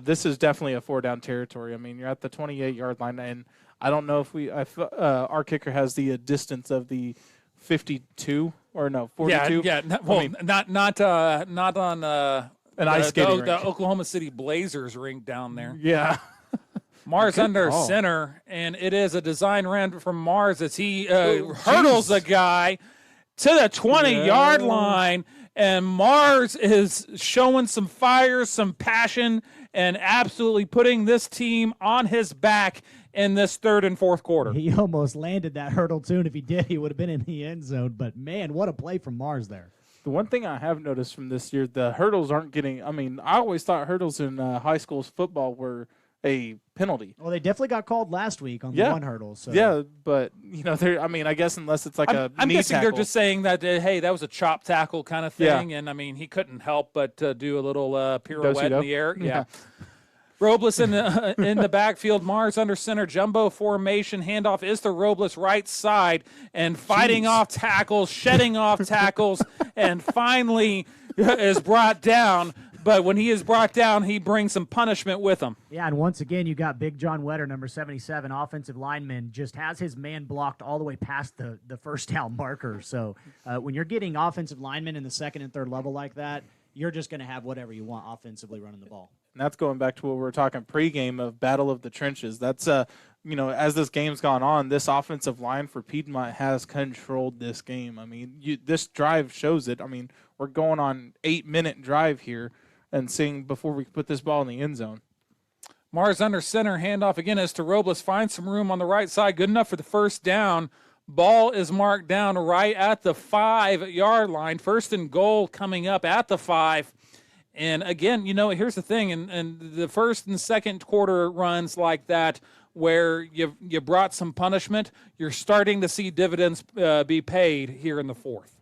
this is definitely a 4-down territory. I mean, you're at the 28-yard line, and I don't know if our kicker has the distance of the 52 or no 42. Yeah. Well, I mean, not on an ice skating rink. The Oklahoma City Blazers rink down there. Yeah. Mars under center, and it is a design run from Mars as he hurdles a guy to the 20-yard line, and Mars is showing some fire, some passion, and absolutely putting this team on his back in this third and fourth quarter. He almost landed that hurdle, too, and if he did, he would have been in the end zone. But, man, what a play from Mars there. The one thing I have noticed from this year, the hurdles aren't getting – I mean, I always thought hurdles in high school football were a penalty. Well, they definitely got called last week on the one hurdle. So. Yeah, but, I guess unless it's like I'm knee guessing tackle. They're just saying that, hey, that was a chop tackle kind of thing. Yeah. And, I mean, he couldn't help but do a little pirouette in the air. Yeah. Robles in the backfield, Mars under center, jumbo formation, handoff is to Robles right side, and fighting off tackles, shedding off tackles, and finally is brought down but when he is brought down, he brings some punishment with him. Yeah, and once again, you got Big John Wetter, number 77, offensive lineman, just has his man blocked all the way past the first down marker. So when you're getting offensive linemen in the second and third level like that, you're just going to have whatever you want offensively running the ball. And that's going back to what we were talking pregame of battle of the trenches. That's as this game's gone on, this offensive line for Piedmont has controlled this game. I mean, this drive shows it. I mean, we're going on 8-minute drive here and seeing before we put this ball in the end zone. Mars under center, handoff again as to Robles, finds some room on the right side, good enough for the first down. Ball is marked down right at the 5-yard line. First and goal coming up at the 5. And again, here's the thing, and the first and second quarter runs like that, where you brought some punishment, you're starting to see dividends be paid here in the fourth.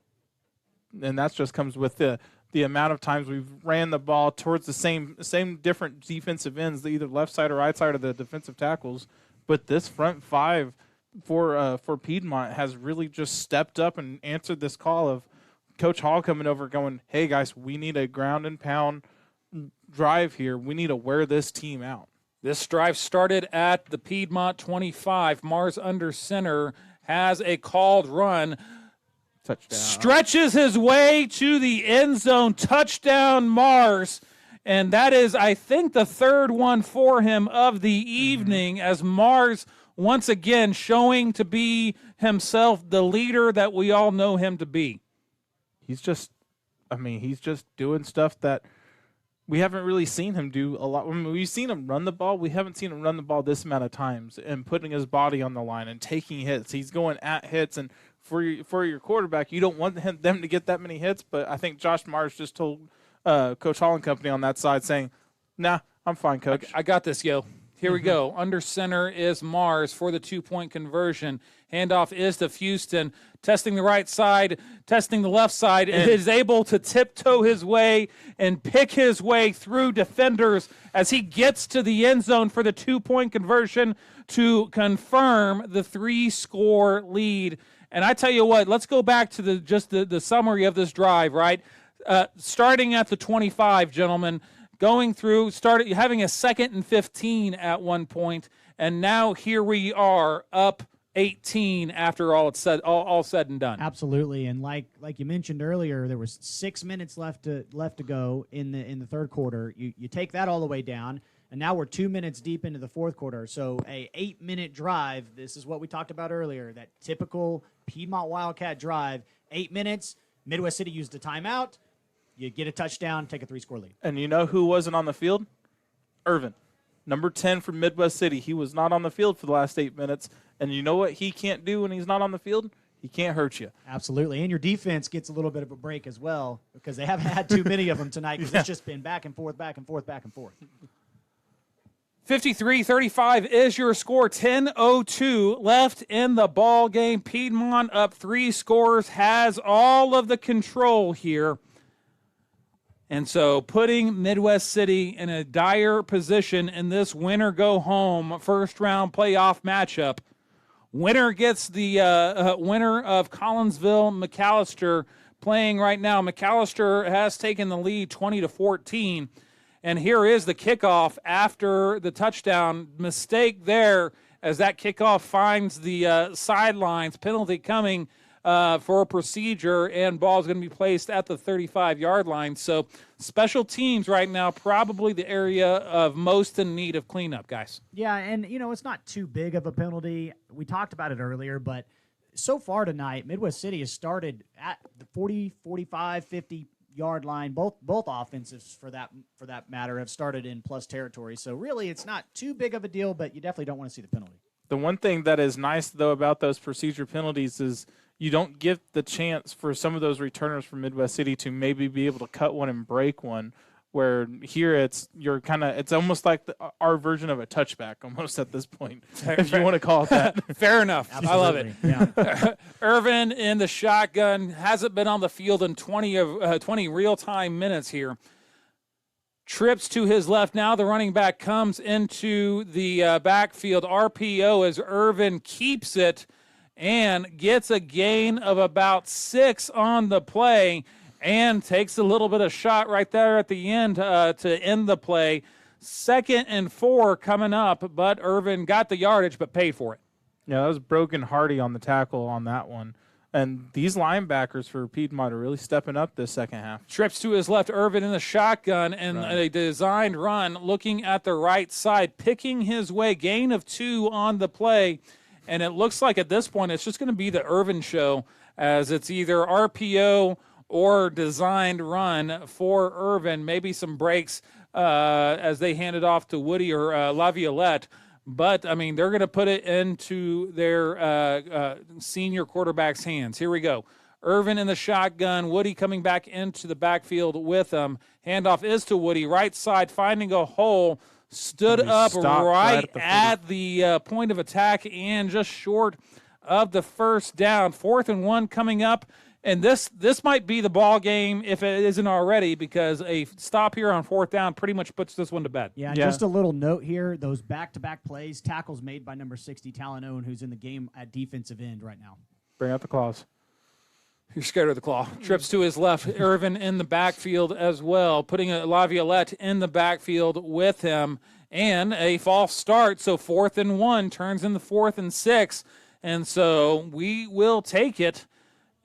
And that just comes with the amount of times we've ran the ball towards the same different defensive ends, either left side or right side of the defensive tackles. But this front five for Piedmont has really just stepped up and answered this call of Coach Hall coming over going, hey, guys, we need a ground and pound drive here. We need to wear this team out. This drive started at the Piedmont 25. Mars under center has a called run. Touchdown. Stretches his way to the end zone. Touchdown, Mars. And that is, I think, the third one for him of the evening, as Mars once again showing to be himself the leader that we all know him to be. He's just doing stuff that we haven't really seen him do a lot. I mean, we've seen him run the ball. We haven't seen him run the ball this amount of times and putting his body on the line and taking hits. He's going at hits, and for your quarterback, you don't want them to get that many hits. But I think Josh Mars just told Coach Hall and company on that side saying, nah, I'm fine, Coach. I got this, yo. Here we go. Under center is Mars for the 2-point conversion. Handoff is to Houston. Testing the right side, testing the left side. And is able to tiptoe his way and pick his way through defenders as he gets to the end zone for the 2-point conversion to confirm the 3-score lead. And I tell you what, let's go back to the summary of this drive, right? Starting at the 25, gentlemen. Going through, having a 2nd and 15 at one point, and now here we are up 18 after all said and done. Absolutely, and like you mentioned earlier, there was 6 minutes left to go in the third quarter. You take that all the way down, and now we're 2 minutes deep into the fourth quarter. So a 8-minute drive. This is what we talked about earlier. That typical Piedmont Wildcat drive. 8 minutes. Midwest City used a timeout. You get a touchdown, take a 3-score lead. And you know who wasn't on the field? Irvin, number 10 from Midwest City. He was not on the field for the last 8 minutes. And you know what he can't do when he's not on the field? He can't hurt you. Absolutely. And your defense gets a little bit of a break as well, because they haven't had too many of them tonight, because it's just been back and forth, back and forth, back and forth. 53-35 is your score. 10:02 left in the ball game. Piedmont up 3 scores, has all of the control here. And so putting Midwest City in a dire position in this winner-go-home first-round playoff matchup. Winner gets the winner of Collinsville-McAllister playing right now. McAllister has taken the lead 20-14. And here is the kickoff after the touchdown. Mistake there as that kickoff finds the sidelines. Penalty coming for a procedure, and ball is going to be placed at the 35-yard line. So special teams right now, probably the area of most in need of cleanup, guys. Yeah, and, it's not too big of a penalty. We talked about it earlier, but so far tonight, Midwest City has started at the 40, 45, 50-yard line. Both offenses, for that matter, have started in plus territory. So really, it's not too big of a deal, but you definitely don't want to see the penalty. The one thing that is nice, though, about those procedure penalties is you don't get the chance for some of those returners from Midwest City to maybe be able to cut one and break one, where here it's almost like our version of a touchback almost at this point, if you want to call it that. Fair enough. Absolutely. I love it. Yeah. Irvin in the shotgun, hasn't been on the field in 20 real-time minutes here. Trips to his left now. The running back comes into the backfield. RPO as Irvin keeps it and gets a gain of about 6 on the play. and takes a little bit of shot right there at the end to end the play. 2nd and 4 coming up, but Irvin got the yardage but paid for it. Yeah, that was Brogan Hardy on the tackle on that one. And these linebackers for Piedmont are really stepping up this second half. Trips to his left, Irvin in the shotgun, and a designed run looking at the right side, picking his way, gain of 2 on the play. And it looks like at this point it's just going to be the Irvin show, as it's either RPO or designed run for Irvin. Maybe some breaks as they hand it off to Woody or Laviolette. But, I mean, they're going to put it into their senior quarterback's hands. Here we go. Irvin in the shotgun. Woody coming back into the backfield with him. Handoff is to Woody. Right side finding a hole. Stood up right at the point of attack and just short of the first down. 4th and 1 coming up. And this might be the ball game if it isn't already, because a stop here on 4th down pretty much puts this one to bed. Yeah, just a little note here. Those back-to-back plays, tackles made by number 60, Talon Owen, who's in the game at defensive end right now. Bring out the claws. You're scared of the claw. Trips to his left. Irvin in the backfield as well, putting a Laviolette in the backfield with him. And a false start, so 4th and 1 turns into 4th and 6. And so we will take it.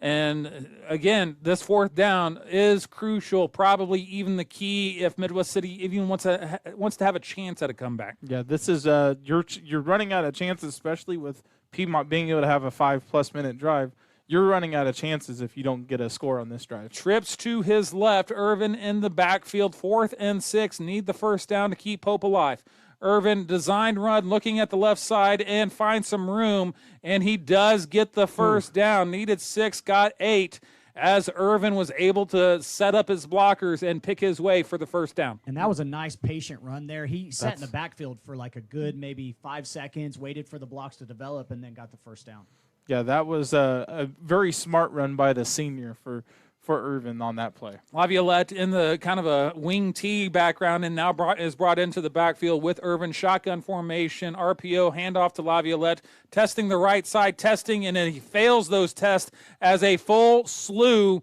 And again, this 4th down is crucial, probably even the key if Midwest City even wants to have a chance at a comeback. Yeah, this is you're running out of chances, especially with Piedmont being able to have a 5+ minute drive. You're running out of chances if you don't get a score on this drive. Trips to his left. Irvin in the backfield. 4th and 6. Need the first down to keep hope alive. Irvin designed run, looking at the left side and finds some room, and he does get the first down. Needed 6, got 8, as Irvin was able to set up his blockers and pick his way for the first down. And that was a nice patient run there. He sat in the backfield for like a good maybe 5 seconds, waited for the blocks to develop, and then got the first down. Yeah, that was a very smart run by the senior for Irvin on that play. Laviolette in the kind of a wing T background and now is brought into the backfield with Irvin. Shotgun formation, RPO, handoff to Laviolette, testing the right side, and then he fails those tests as a full slew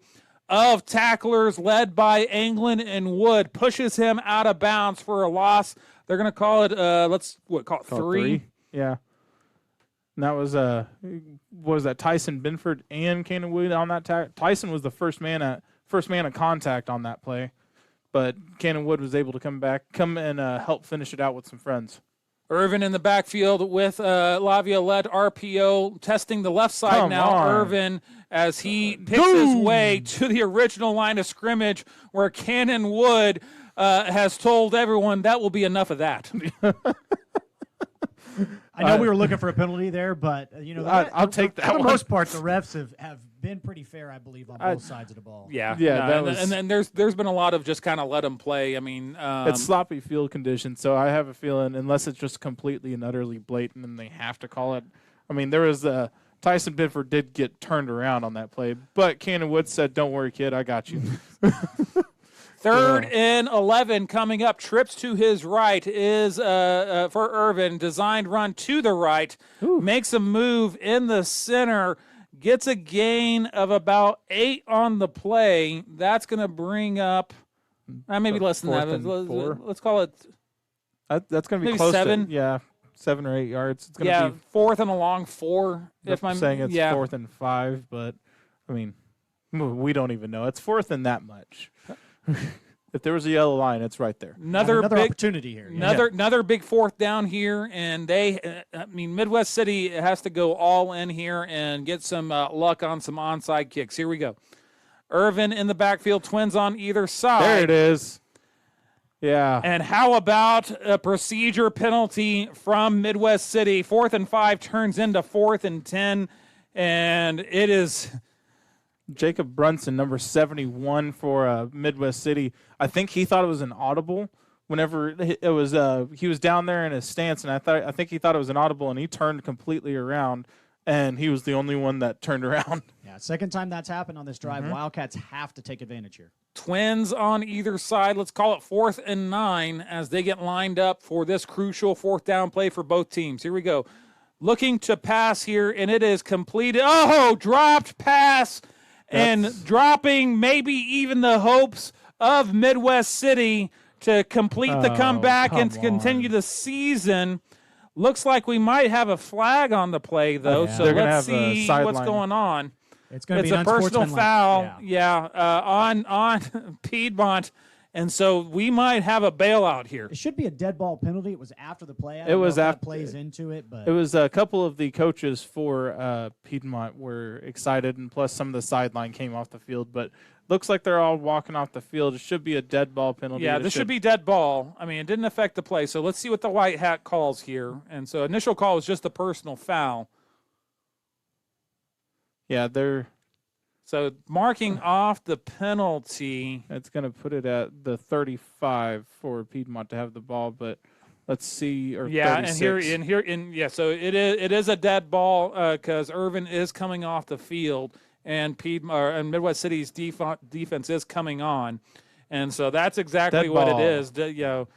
of tacklers led by Anglin and Wood pushes him out of bounds for a loss. They're going to call it, call it 3? Yeah. And that was that Tyson Binford and Cannon Wood on that Tyson was the first man of contact on that play, but Cannon Wood was able to come and help finish it out with some friends. Irvin in the backfield with Laviolette, RPO, testing the left side Irvin as he picks his way to the original line of scrimmage where Cannon Wood has told everyone that will be enough of that. I know we were looking for a penalty there, but I'll take that. For the most part, the refs have been pretty fair, I believe, on both sides of the ball. Yeah. And then there's been a lot of just kind of let them play. I mean, it's sloppy field conditions, so I have a feeling unless it's just completely and utterly blatant, and they have to call it. I mean, there was Tyson Binford did get turned around on that play, but Cannon Wood said, "Don't worry, kid, I got you." 3rd and 11 coming up. Trips to his right is for Irvin. Designed run to the right. Makes a move in the center. Gets a gain of about 8 on the play. That's going to bring up maybe less than that. Let's call it. That's going to be maybe close 7. To 7 or 8 yards. It's going to be 4th and a long 4. If I'm saying it's 4th and 5, but I mean, we don't even know. It's 4th and that much. If there was a yellow line, it's right there. Another big opportunity here. Another big 4th down here, and Midwest City has to go all in here and get some luck on some onside kicks. Here we go. Irvin in the backfield, twins on either side. There it is. Yeah. And how about a procedure penalty from Midwest City? 4th and 5 turns into 4th and 10, and it is Jacob Brunson, number 71 for Midwest City. I think he thought it was an audible whenever it was he was down there in his stance, and I think he thought it was an audible, and he turned completely around, and he was the only one that turned around. Yeah, second time that's happened on this drive. Wildcats have to take advantage here. Twins on either side. Let's call it 4th and 9 as they get lined up for this crucial 4th down play for both teams. Here we go. Looking to pass here, and it is completed. Oh, dropped pass. and dropping maybe even the hopes of Midwest City to complete the comeback and to continue the season. Looks like we might have a flag on the play, though, so let's see what's going on. It's going to be a personal foul, on Piedmont, and so we might have a bailout here. It should be a dead ball penalty. It was after the play. It was after. That plays into it, but it was a couple of the coaches for Piedmont were excited, and plus some of the sideline came off the field. But looks like they're all walking off the field. It should be a dead ball penalty. Yeah, this should be dead ball. I mean, it didn't affect the play, so let's see what the white hat calls here. And so initial call was just a personal foul. Yeah, they're. So marking off the penalty. It's going to put it at the 35 for Piedmont to have the ball, but let's see. Or 36. So it is a dead ball because Irvin is coming off the field and Piedmont and Midwest City's defense is coming on. And so that's exactly what it is.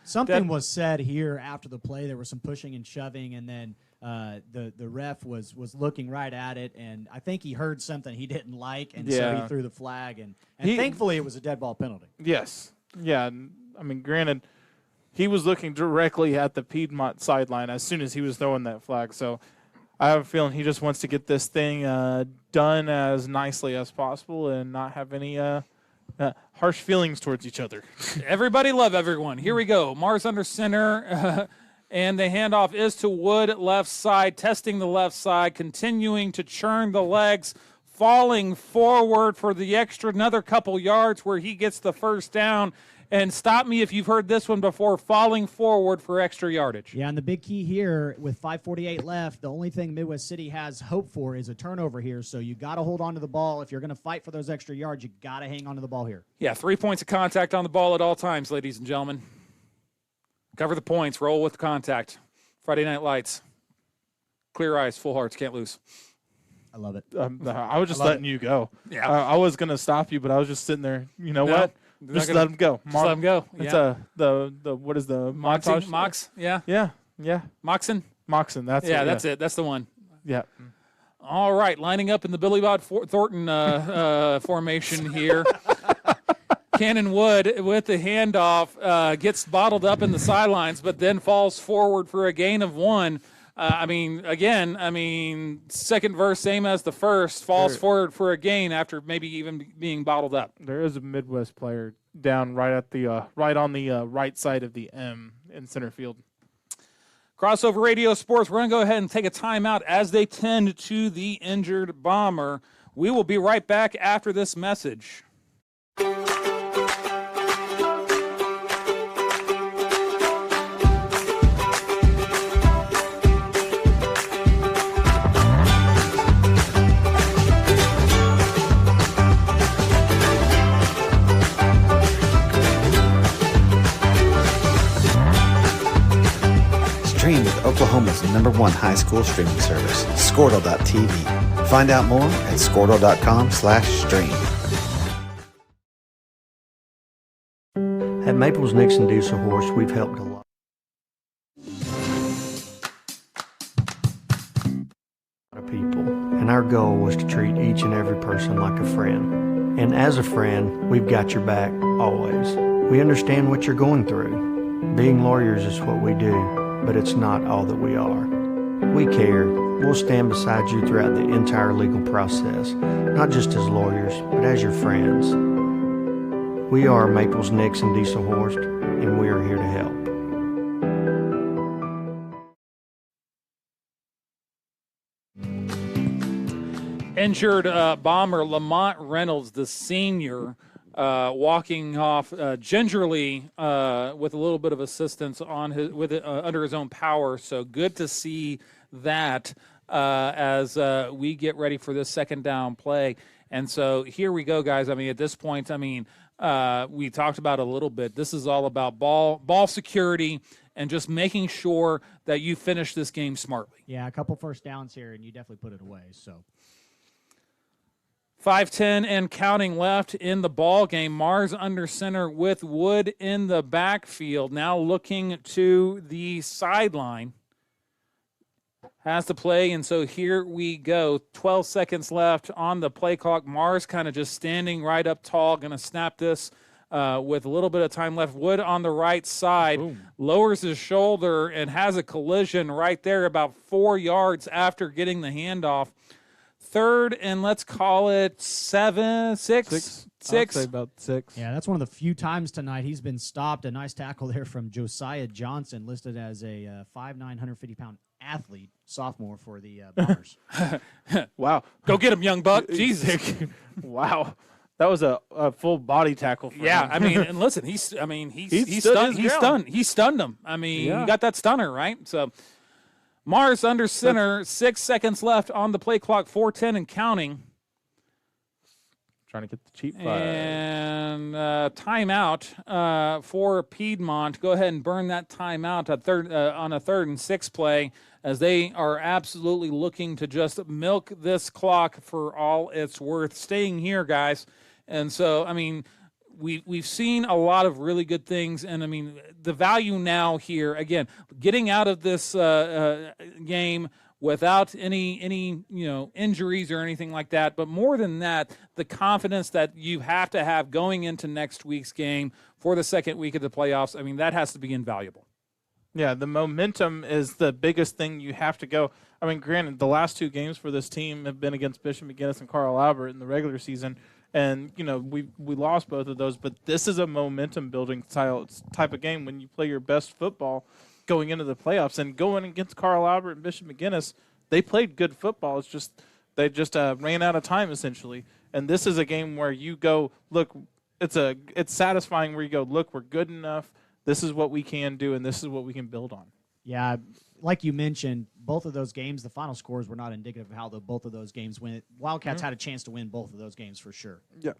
Something was said here after the play. There was some pushing and shoving, and then the ref was looking right at it, and I think he heard something he didn't like, and so he threw the flag, and thankfully it was a dead ball penalty. Yes. Yeah. I mean, granted, he was looking directly at the Piedmont sideline as soon as he was throwing that flag, so I have a feeling he just wants to get this thing done as nicely as possible and not have any harsh feelings towards each other. Everybody love everyone. Here we go. Mars under center. And the handoff is to Wood, left side, testing the left side, continuing to churn the legs, falling forward for the extra another couple yards where he gets the first down. And stop me if you've heard this one before, falling forward for extra yardage. Yeah, and the big key here with 5:48 left, the only thing Midwest City has hope for is a turnover here. So you got to hold on to the ball. If you're going to fight for those extra yards, you got to hang on to the ball here. Yeah, 3 points of contact on the ball at all times, ladies and gentlemen. Cover the points, roll with contact. Friday Night Lights. Clear eyes, full hearts, can't lose. I love it. I was just letting you go. Yeah. I was going to stop you, but I was just sitting there. You know what? Just let him go. Just let him go. It's yeah. the what is the montage? Mox? Yeah. Yeah. Moxon? Moxon, that's it. That's it. That's the one. Yeah. All right, lining up in the Billy Bob Thornton formation here. Cannon Wood with the handoff gets bottled up in the sidelines, but then falls forward for a gain of 1. Second verse, same as the first, falls forward for a gain after maybe even being bottled up. There is a Midwest player down right at the on the right side of the M in center field. Crossover Radio Sports, we're going to go ahead and take a timeout as they tend to the injured Bomber. We will be right back after this message. Stream with Oklahoma's #1 high school streaming service, Squirtle.tv. Find out more at Squirtle.com/stream. At Maples Nixon Diesel Horse, we've helped a lot of people, and our goal was to treat each and every person like a friend. And as a friend, we've got your back always. We understand what you're going through. Being lawyers is what we do, but it's not all that we are. We care. We'll stand beside you throughout the entire legal process, not just as lawyers, but as your friends. We are Maples Nixon Diesel Horse, and we are here to help. Injured Bomber Lamont Reynolds, the senior, walking off gingerly with a little bit of assistance on under his own power. So good to see that as we get ready for this second down play. And so here we go, guys. I mean, at this point, we talked about a little bit. This is all about ball security and just making sure that you finish this game smartly. Yeah, a couple first downs here, and you definitely put it away. So 5:10 and counting left in the ball game. Mars under center with Wood in the backfield. Now looking to the sideline. has to play, and so here we go. 12 seconds left on the play clock. Mars kind of just standing right up tall, going to snap this with a little bit of time left. Wood on the right side, lowers his shoulder and has a collision right there about 4 yards after getting the handoff. Third, and let's call it six. I'd say about 6. Yeah, that's one of the few times tonight he's been stopped. A nice tackle there from Josiah Johnson, listed as a 5'9", 150-pound athlete, sophomore for the Bombers. Wow. Go get him, young buck. Jesus. Wow. That was a full body tackle for him. I mean, and listen, he stunned him. I mean, he got that stunner, right? So Mars under center, 6 seconds left on the play clock, 4:10 and counting. Trying to get the cheap fire. And timeout for Piedmont. Go ahead and burn that timeout on a 3rd and 6 play, as they are absolutely looking to just milk this clock for all it's worth. Staying here, guys. And so, I mean, we've seen a lot of really good things, and I mean, the value now here, again, getting out of this game without any injuries or anything like that, but more than that, the confidence that you have to have going into next week's game for the second week of the playoffs, I mean, that has to be invaluable. Yeah, the momentum is the biggest thing you have to go. I mean, granted, the last 2 games for this team have been against Bishop McGuinness and Carl Albert in the regular season, and we lost both of those, but this is a momentum-building type of game when you play your best football going into the playoffs. And going against Carl Albert and Bishop McGuinness, they played good football. It's just they just ran out of time, essentially. And this is a game where you go, look, it's satisfying where you go, look, we're good enough. This is what we can do, and this is what we can build on. Yeah, like you mentioned, both of those games, the final scores were not indicative of how both of those games went. Wildcats had a chance to win both of those games for sure. Yeah.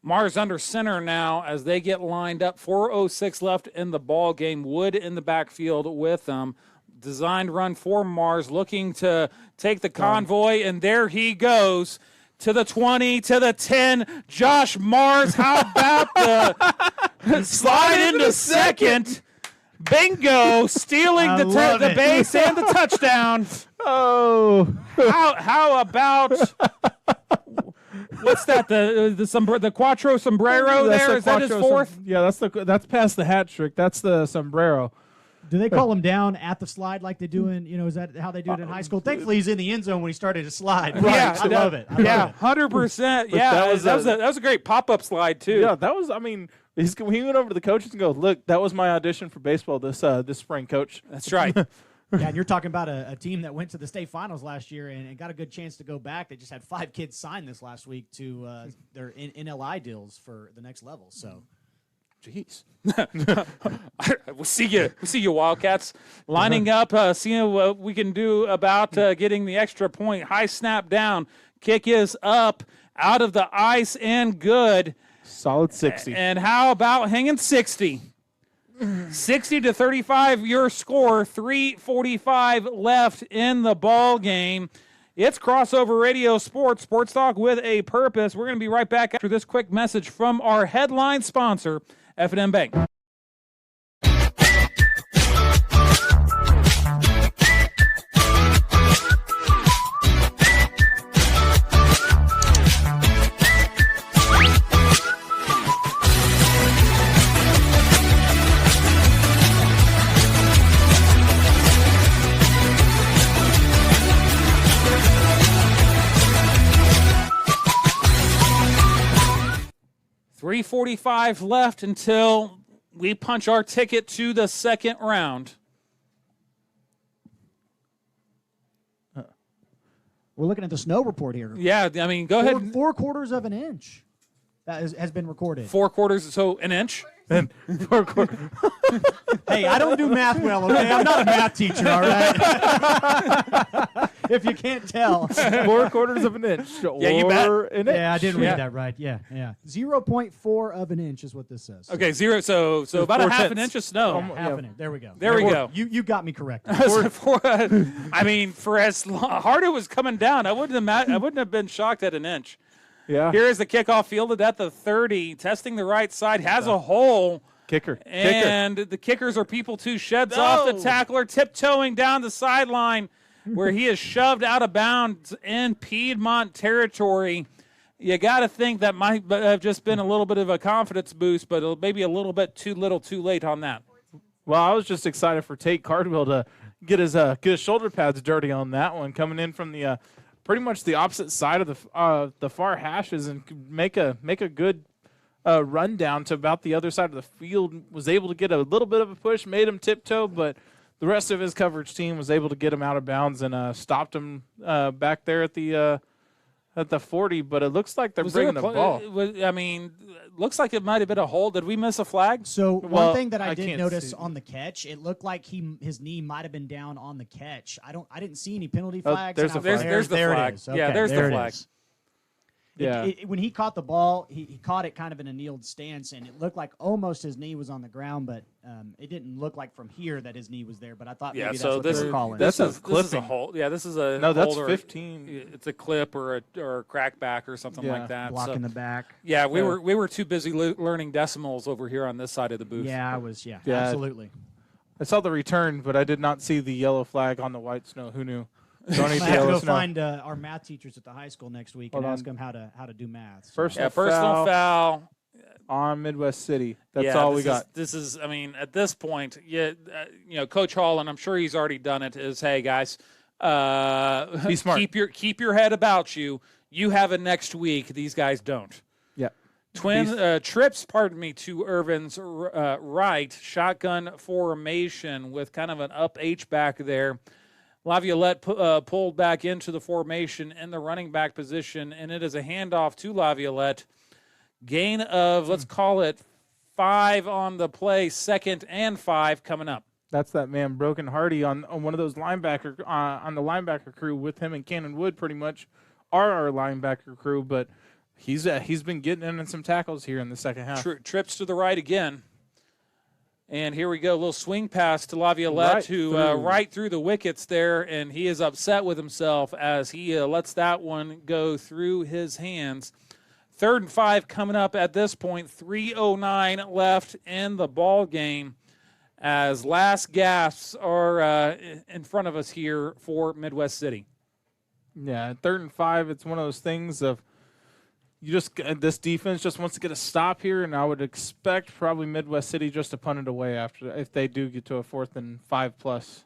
Mars under center now as they get lined up. 4:06 left in the ball game. Wood in the backfield with them. Designed run for Mars, looking to take the convoy, and there he goes to the 20, to the 10. Josh Mars, how about the slide into second? Bingo, stealing the base and the touchdown. Oh, how about what's that? The Quattro Sombrero there? Is that his 4th? Yeah, that's past the hat trick. That's the sombrero. Do they call him down at the slide like they do in, is that how they do it in high school? Thankfully, he's in the end zone when he started to slide. Right. Yeah, I love it. 100%. Yeah, that was a great pop-up slide, too. Yeah, that was, I mean, he went over to the coaches and goes, look, that was my audition for baseball this spring, coach. That's right. Yeah, and you're talking about a team that went to the state finals last year and got a good chance to go back. They just had 5 kids sign this last week to their NLI deals for the next level, so. Jeez. We'll see you Wildcats. Lining up, seeing what we can do about getting the extra point. High snap down. Kick is up, out of the ice, and good. Solid 60. And how about hanging 60? 60-35 your score. 3:45 left in the ball game. It's Crossover Radio Sports Talk with a purpose. We're going to be right back after this quick message from our headline sponsor, F&M Bank. 3:45 left until we punch our ticket to the second round. We're looking at the snow report here. Yeah, I mean, go ahead. 4/4 of an inch that has been recorded. 4/4, so an inch? And 4/4. Hey, I don't do math well, okay? I'm not a math teacher, all right? If you can't tell. 4/4 of an inch. Yeah, you bet. Or an inch. Yeah, I didn't read that right. Yeah. 0.4 of an inch is what this says. Okay, 0. So about a half an inch of snow. Half an inch. There we go. There we go. You got me correct. I mean, for as hard it was coming down, I wouldn't have been shocked at an inch. Yeah. Here is the kickoff fielded at the 30, testing the right side, has a hole. Kicker. And the kickers are people too. Sheds off the tackler, tiptoeing down the sideline. where he is shoved out of bounds in Piedmont territory. You got to think that might have just been a little bit of a confidence boost, but maybe a little bit too little too late on that. Well, I was just excited for Tate Cardwell to get his shoulder pads dirty on that one, coming in from the pretty much the opposite side of the far hashes, and make a good run down to about the other side of the field. Was able to get a little bit of a push, made him tiptoe, but the rest of his coverage team was able to get him out of bounds and stopped him back there at the 40. But it looks like they're bringing the ball. Looks like it might have been a hold. Did we miss a flag? So one thing that I did can't notice see. on the catch, it looked like his knee might have been down on the catch. I didn't see any penalty flags. there's and a I was flag. There's the there flag. It is. Yeah, there's the there it flag. is. Yeah. When he caught the ball, he caught it kind of in a kneeled stance, and it looked like almost his knee was on the ground, but it didn't look like from here that his knee was there. But I thought maybe that's what they were calling. That's This is a clipping. hold. Yeah, this is a No, that's hold or 15. It's a clip or a crackback or something like that. Blocking the back. Yeah, we were too busy learning decimals over here on this side of the booth. Yeah, I was. Yeah, Yeah. absolutely. I saw the return, but I did not see the yellow flag on the white snow. Who knew? Don't need I the have to yellow go snow. find our math teachers at the high school next week and Hold ask on. them how to do math. So. Personal Personal foul. on Midwest City. That's Yeah, all we this got. This is, I mean, at this point, Coach Hall, and I'm sure he's already done it, is, hey, guys, Be smart. Keep your head about you. You have it next week. These guys don't. Yeah. Trips, to Irvin's right, shotgun formation with kind of an up H back there. Laviolette pulled back into the formation in the running back position, and it is a handoff to Laviolette. Gain of, let's call it 5 on the play, 2nd and 5 coming up. That's that man, Broken Hardy, on one of those linebacker on the linebacker crew with him and Cannon Wood. Pretty much are our linebacker crew, but he's been getting in some tackles here in the second half. Trips to the right again. And here we go, a little swing pass to Laviolette, right through the wickets there, and he is upset with himself as he lets that one go through his hands. 3rd and 5 coming up at this point, 3:09 left in the ball game as last gasps are in front of us here for Midwest City. Yeah, 3rd and 5, it's one of those things of this defense just wants to get a stop here, and I would expect probably Midwest City just to punt it away if they do get to a 4th and 5+.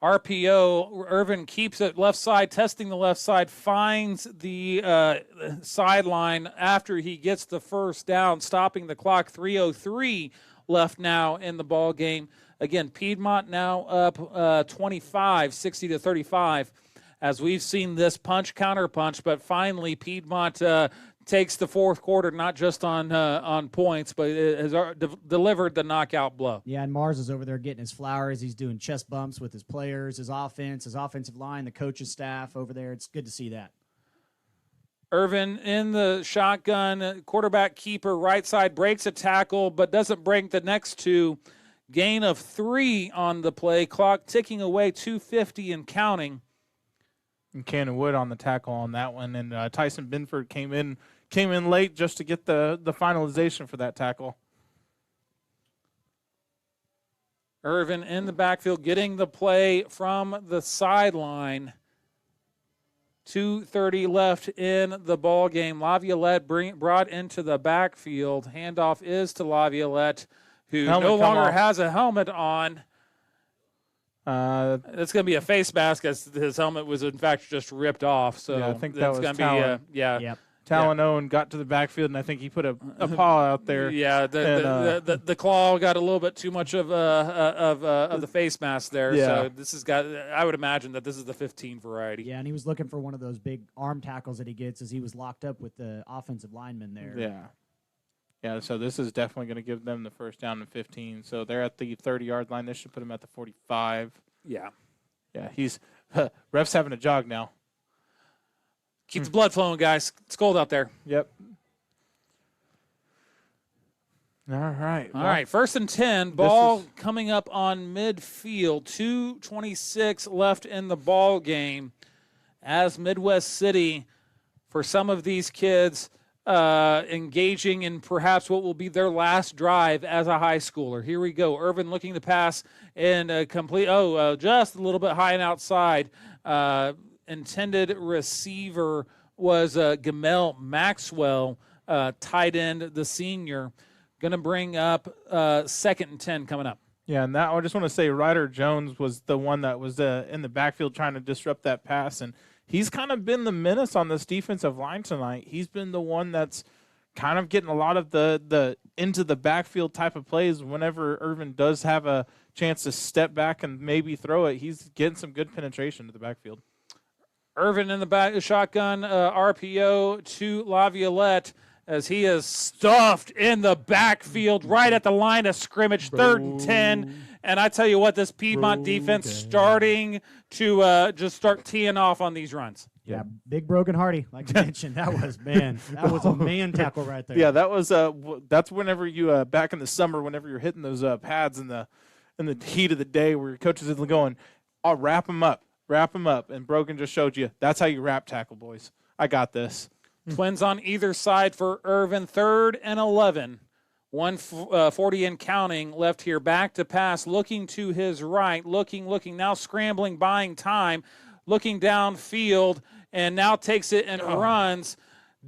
RPO, Irvin keeps it left side, testing the left side, finds the sideline after he gets the first down, stopping the clock. 3:03 left now in the ball game. Again, Piedmont now up 25, 60-35. As we've seen this counter punch, but finally Piedmont takes the fourth quarter not just on points, but it has delivered the knockout blow. Yeah, and Mars is over there getting his flowers. He's doing chest bumps with his players, his offensive line, the coach's staff over there. It's good to see that. Irvin in the shotgun, quarterback keeper, right side, breaks a tackle, but doesn't break the next two. Gain of 3 on the play, clock ticking away, 2:50 and counting. And Cannon Wood on the tackle on that one, and Tyson Binford came in late just to get the finalization for that tackle. Irvin in the backfield getting the play from the sideline. 2:30 left in the ball game. Laviolette brought into the backfield. Handoff is to Laviolette, who no longer has a helmet on. It's going to be a face mask as his helmet was, in fact, just ripped off. So yeah, I think that was going Talon. to be, yeah. Yep. Talon Owen got to the backfield, and I think he put a paw out there. Yeah, the claw got a little bit too much of the face mask there. Yeah. So this has got. I would imagine that this is the 15 variety. Yeah, and he was looking for one of those big arm tackles that he gets as he was locked up with the offensive lineman there. Yeah. Yeah, so this is definitely going to give them the first down and 15. So they're at the 30-yard line. This should put them at the 45. Yeah. Yeah, ref's having a jog now. Keep the blood flowing, guys. It's cold out there. Yep. All right. All right, 1st and 10. Ball coming up on midfield. 2:26 left in the ball game as Midwest City, for some of these kids, engaging in perhaps what will be their last drive as a high schooler. Here we go. Irvin looking to pass and complete. Just a little bit high and outside. Intended receiver was Gamel Maxwell, tight end, the senior. Going to bring up 2nd and 10 coming up. Yeah, and that I just want to say Ryder Jones was the one that was in the backfield trying to disrupt that pass, and he's kind of been the menace on this defensive line tonight. He's been the one that's kind of getting a lot of the into the backfield type of plays. Whenever Irvin does have a chance to step back and maybe throw it, he's getting some good penetration to the backfield. Irvin in the back, shotgun RPO to Laviolette as he is stuffed in the backfield right at the line of scrimmage, 3rd and 10. And I tell you what, this Piedmont defense starting to just start teeing off on these runs. Yeah, big Brogan Hardy, like you mentioned. That was a man tackle right there. Yeah, that was that's whenever you back in the summer, whenever you're hitting those pads in the heat of the day, where your coaches is going, "I'll wrap them up," and Brogan just showed you that's how you wrap tackle, boys. I got this. Twins on either side for Irvin, 3rd and 11. 140 and counting left here. Back to pass, looking to his right, looking, now scrambling, buying time, looking downfield, and now takes it and runs.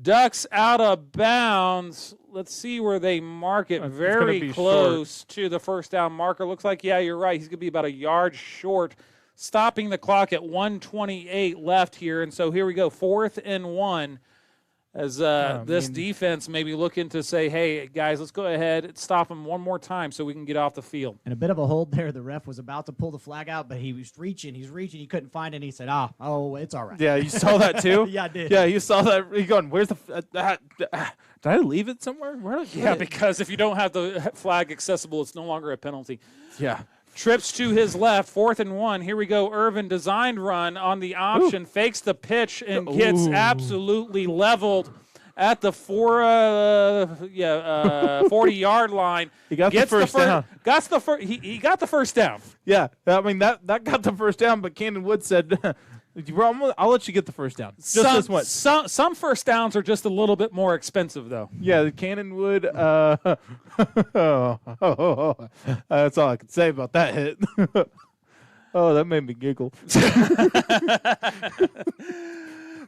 Ducks out of bounds. Let's see where they mark it. Very close to the first down marker. Looks like, yeah, you're right. He's going to be about a yard short, stopping the clock at 1:28 left here. And so here we go, 4th and 1. As this defense maybe looking to say, hey, guys, let's go ahead and stop them one more time so we can get off the field. And a bit of a hold there. The ref was about to pull the flag out, but he was reaching. He couldn't find it. And he said, oh, it's all right. Yeah, you saw that too? Yeah, I did. Yeah, you saw that. You're going, where's the did I leave it somewhere? Yeah, because if you don't have the flag accessible, it's no longer a penalty. Yeah. Trips to his left, 4th and 1. Here we go. Irvin designed run on the option, fakes the pitch, and gets absolutely leveled at the 40-yard line. He got the first down. He got the first down. Yeah, I mean that got the first down, but Cannon Wood said, "I'll let you get the first down." Just this one. Some first downs are just a little bit more expensive, though. Yeah, the Cannon Wood. That's all I can say about that hit. Oh, that made me giggle.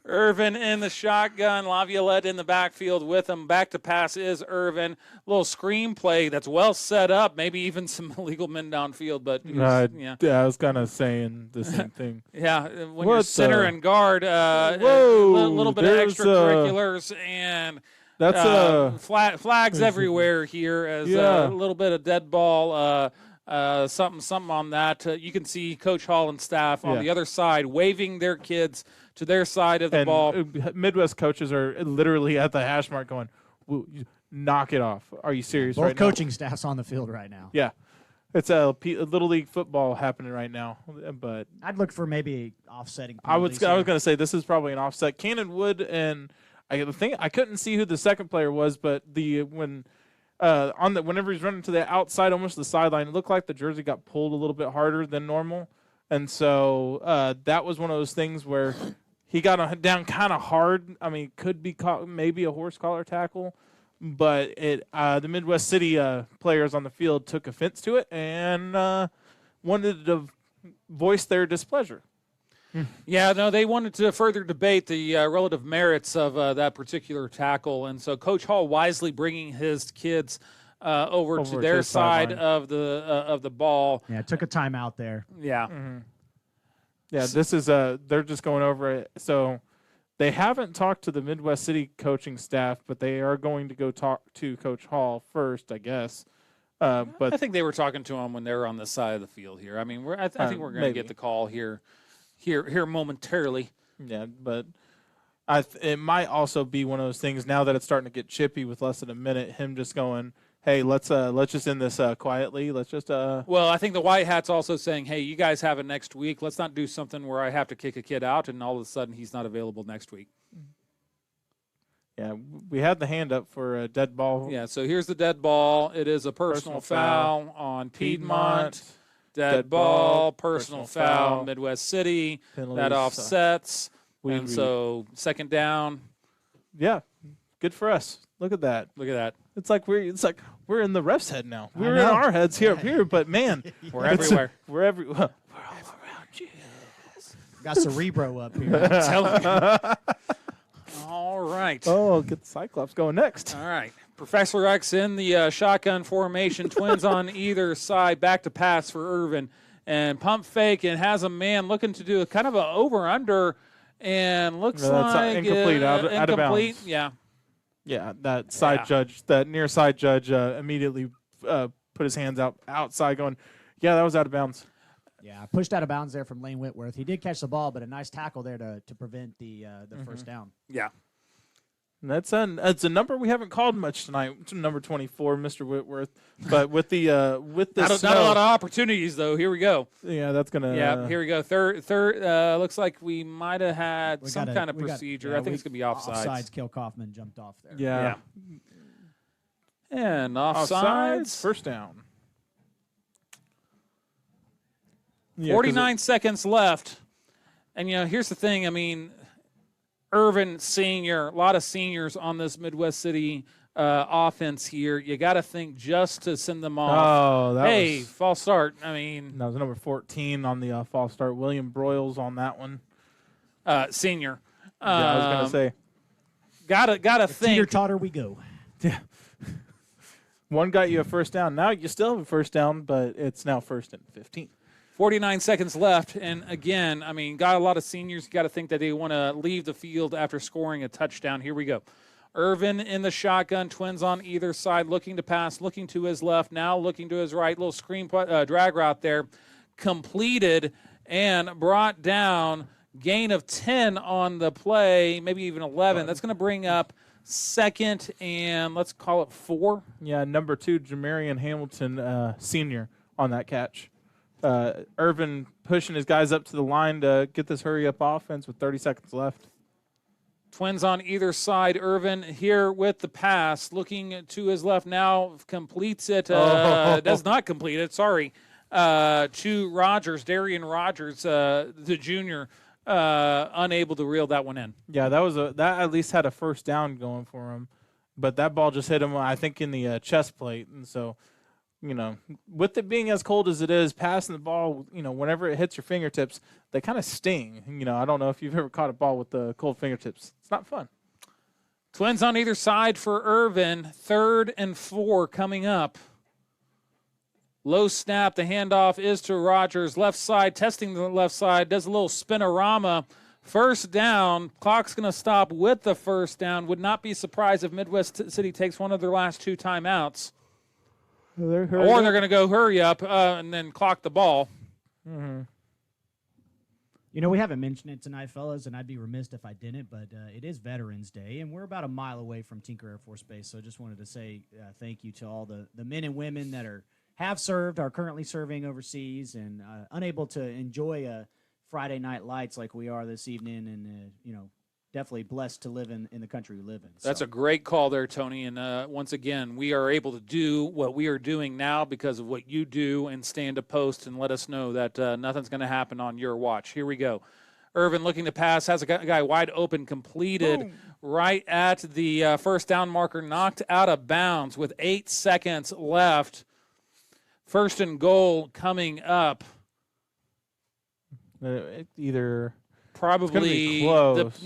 Irvin in the shotgun, Laviolette in the backfield with him. Back to pass is Irvin. Little screen play that's well set up, maybe even some illegal men downfield. But yeah, I was kind of saying the same thing. Yeah, when you're center and guard, a little bit of extracurriculars and that's flags everywhere here as a little bit of dead ball. Something on that. You can see Coach Hall and staff on the other side waving their kids to their side of the ball. Midwest coaches are literally at the hash mark going, knock it off. Are you serious? Both right coaching now? staffs on the field right now. Yeah. It's a Little League football happening right now. But I'd look for maybe offsetting I was going to say this is probably an offset. Cannon Wood and I couldn't see who the second player was, but whenever he's running to the outside, almost the sideline, it looked like the jersey got pulled a little bit harder than normal. And so that was one of those things where he got down kind of hard. I mean, could be maybe a horse collar tackle, but the Midwest City players on the field took offense to it and wanted to voice their displeasure. Yeah, no, they wanted to further debate the relative merits of that particular tackle, and so Coach Hall wisely bringing his kids over to their side of the ball. Yeah, took a timeout there. Yeah. Mm-hmm. Yeah, this is they're just going over it. So they haven't talked to the Midwest City coaching staff, but they are going to go talk to Coach Hall first, I guess. But I think they were talking to him when they were on this side of the field here. I mean, I think we're going to get the call here momentarily. Yeah, but it might also be one of those things now that it's starting to get chippy with less than a minute. Him just going, hey, let's just end this quietly. Let's just. Well, I think the White Hat's also saying, hey, you guys have it next week. Let's not do something where I have to kick a kid out and all of a sudden he's not available next week. Yeah, we had the hand up for a dead ball. Yeah, so here's the dead ball. It is a personal foul on Piedmont. Dead ball, personal foul, Midwest City. Penalties, that offsets. So second down. Yeah, good for us. Look at that. Look at that. It's like we're in the ref's head now. We're in our heads here, but man, we're everywhere. We're all around you. Got Cerebro up here. I'm telling you. All right. Oh, get the Cyclops going next. All right. Professor X in the shotgun formation. Twins on either side. Back to pass for Irvin. And pump fake and has a man looking to do a kind of an over-under. And looks like incomplete, out of bounds. Yeah. Yeah, that side judge, that near side judge immediately put his hands outside going, yeah, that was out of bounds. Yeah, pushed out of bounds there from Lane Whitworth. He did catch the ball, but a nice tackle there to prevent the first down. Yeah. And that's a number we haven't called much tonight. It's number 24, Mr. Whitworth. But with the not a lot of opportunities though. Here we go. Yeah, that's gonna. Yeah, here we go. Third. Looks like we might have had some kind of procedure. I think it's gonna be offsides. Offsides. Kel Kaufman jumped off there. Yeah. And offsides. First down. Yeah, 49 seconds left. And here's the thing. I mean, Irvin senior, a lot of seniors on this Midwest City offense here. You got to think just to send them off. Oh, false start. I mean, that was number 14 on the false start. William Broyles on that one. Senior. Yeah, I was gonna say. Gotta think. Teeter-totter we go. Yeah. One got you a first down. Now you still have a first down, but it's now 1st and 15. 49 seconds left, and again, I mean, got a lot of seniors. Got to think that they want to leave the field after scoring a touchdown. Here we go. Irvin in the shotgun, twins on either side, looking to pass, looking to his left, now looking to his right. Little screen drag route there, completed and brought down. Gain of 10 on the play, maybe even 11. That's going to bring up 2nd and let's call it 4. Yeah, number 2, Jamarian Hamilton, senior on that catch. Irvin pushing his guys up to the line to get this hurry-up offense with 30 seconds left. Twins on either side. Irvin here with the pass, looking to his left now, completes it. Does not complete it, sorry, to Rogers, Darian Rogers, the junior, unable to reel that one in. Yeah, that at least had a first down going for him, but that ball just hit him, I think, in the chest plate, and so – with it being as cold as it is, passing the ball, whenever it hits your fingertips, they kind of sting. I don't know if you've ever caught a ball with the cold fingertips. It's not fun. Twins on either side for Irvin. 3rd and 4 coming up. Low snap. The handoff is to Rogers. Left side, testing the left side. Does a little spinorama. First down. Clock's going to stop with the first down. Would not be surprised if Midwest City takes one of their last 2 timeouts. Or they're going to go hurry up and then clock the ball. Mm-hmm. We haven't mentioned it tonight, fellas, and I'd be remiss if I didn't, but it is Veterans Day, and we're about a mile away from Tinker Air Force Base, so I just wanted to say thank you to all the men and women that have served, are currently serving overseas, and unable to enjoy Friday night lights like we are this evening, and, definitely blessed to live in the country we live in. That's a great call there, Tony. And once again, we are able to do what we are doing now because of what you do and stand to post and let us know that nothing's going to happen on your watch. Here we go. Irvin looking to pass, has a guy wide open, completed. Boom. Right at the first down marker, knocked out of bounds with 8 seconds left. 1st and goal coming up. Either... Probably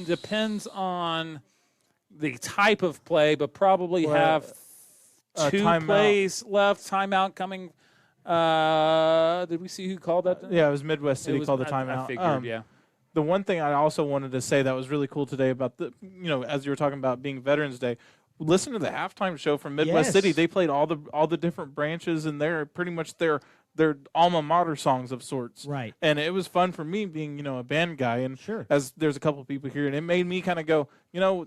depends on the type of play, but probably have 2 plays left. Timeout coming. Did we see who called that? Yeah, it was Midwest City called the timeout. I figured, yeah. The one thing I also wanted to say that was really cool today about as you were talking about being Veterans Day, listen to the halftime show from Midwest City. They played all the different branches, and they're pretty much their alma mater songs of sorts. Right. And it was fun for me being, a band guy. And sure, as there's a couple of people here, and it made me kind of go,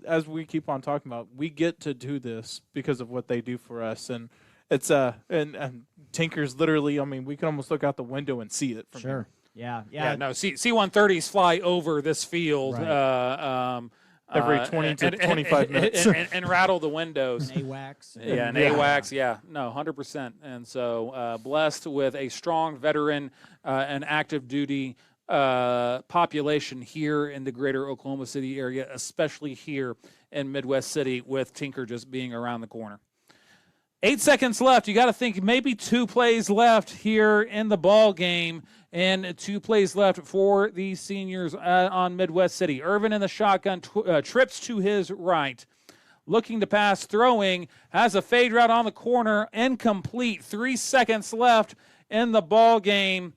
as we keep on talking about, we get to do this because of what they do for us. And it's, and Tinker's literally, we can almost look out the window and see it from here. Yeah. No, C-130s fly over this field. Right. Every 20 to 25 minutes. and rattle the windows. And AWACS. AWACS, yeah. No, 100%. And so blessed with a strong veteran and active duty population here in the greater Oklahoma City area, especially here in Midwest City with Tinker just being around the corner. 8 seconds left. You got to think maybe 2 plays left here in the ball game, and 2 plays left for the seniors on Midwest City. Irvin in the shotgun, trips to his right. Looking to pass, throwing, has a fade route on the corner, incomplete. 3 seconds left in the ball game,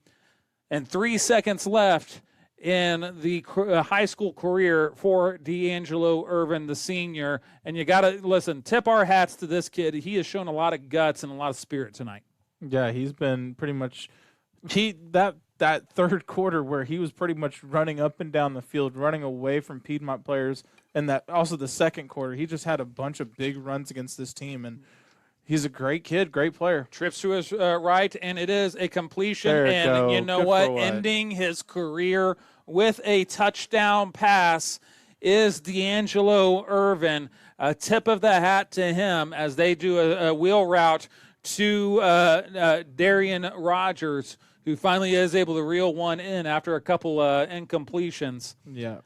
and 3 seconds left in the high school career for D'Angelo Irvin, the senior. And you got to, listen, tip our hats to this kid. He has shown a lot of guts and a lot of spirit tonight. Yeah, he's been pretty much that third quarter where he was pretty much running up and down the field, running away from Piedmont players, and that also the second quarter, he just had a bunch of big runs against this team, and he's a great kid, great player. Trips to his right, and it is a completion. There and go. You know Good what? for Wyatt. Ending his career with a touchdown pass is D'Angelo Irvin. A tip of the hat to him as they do a wheel route to Darian Rogers, who finally is able to reel one in after a couple incompletions. Yeah.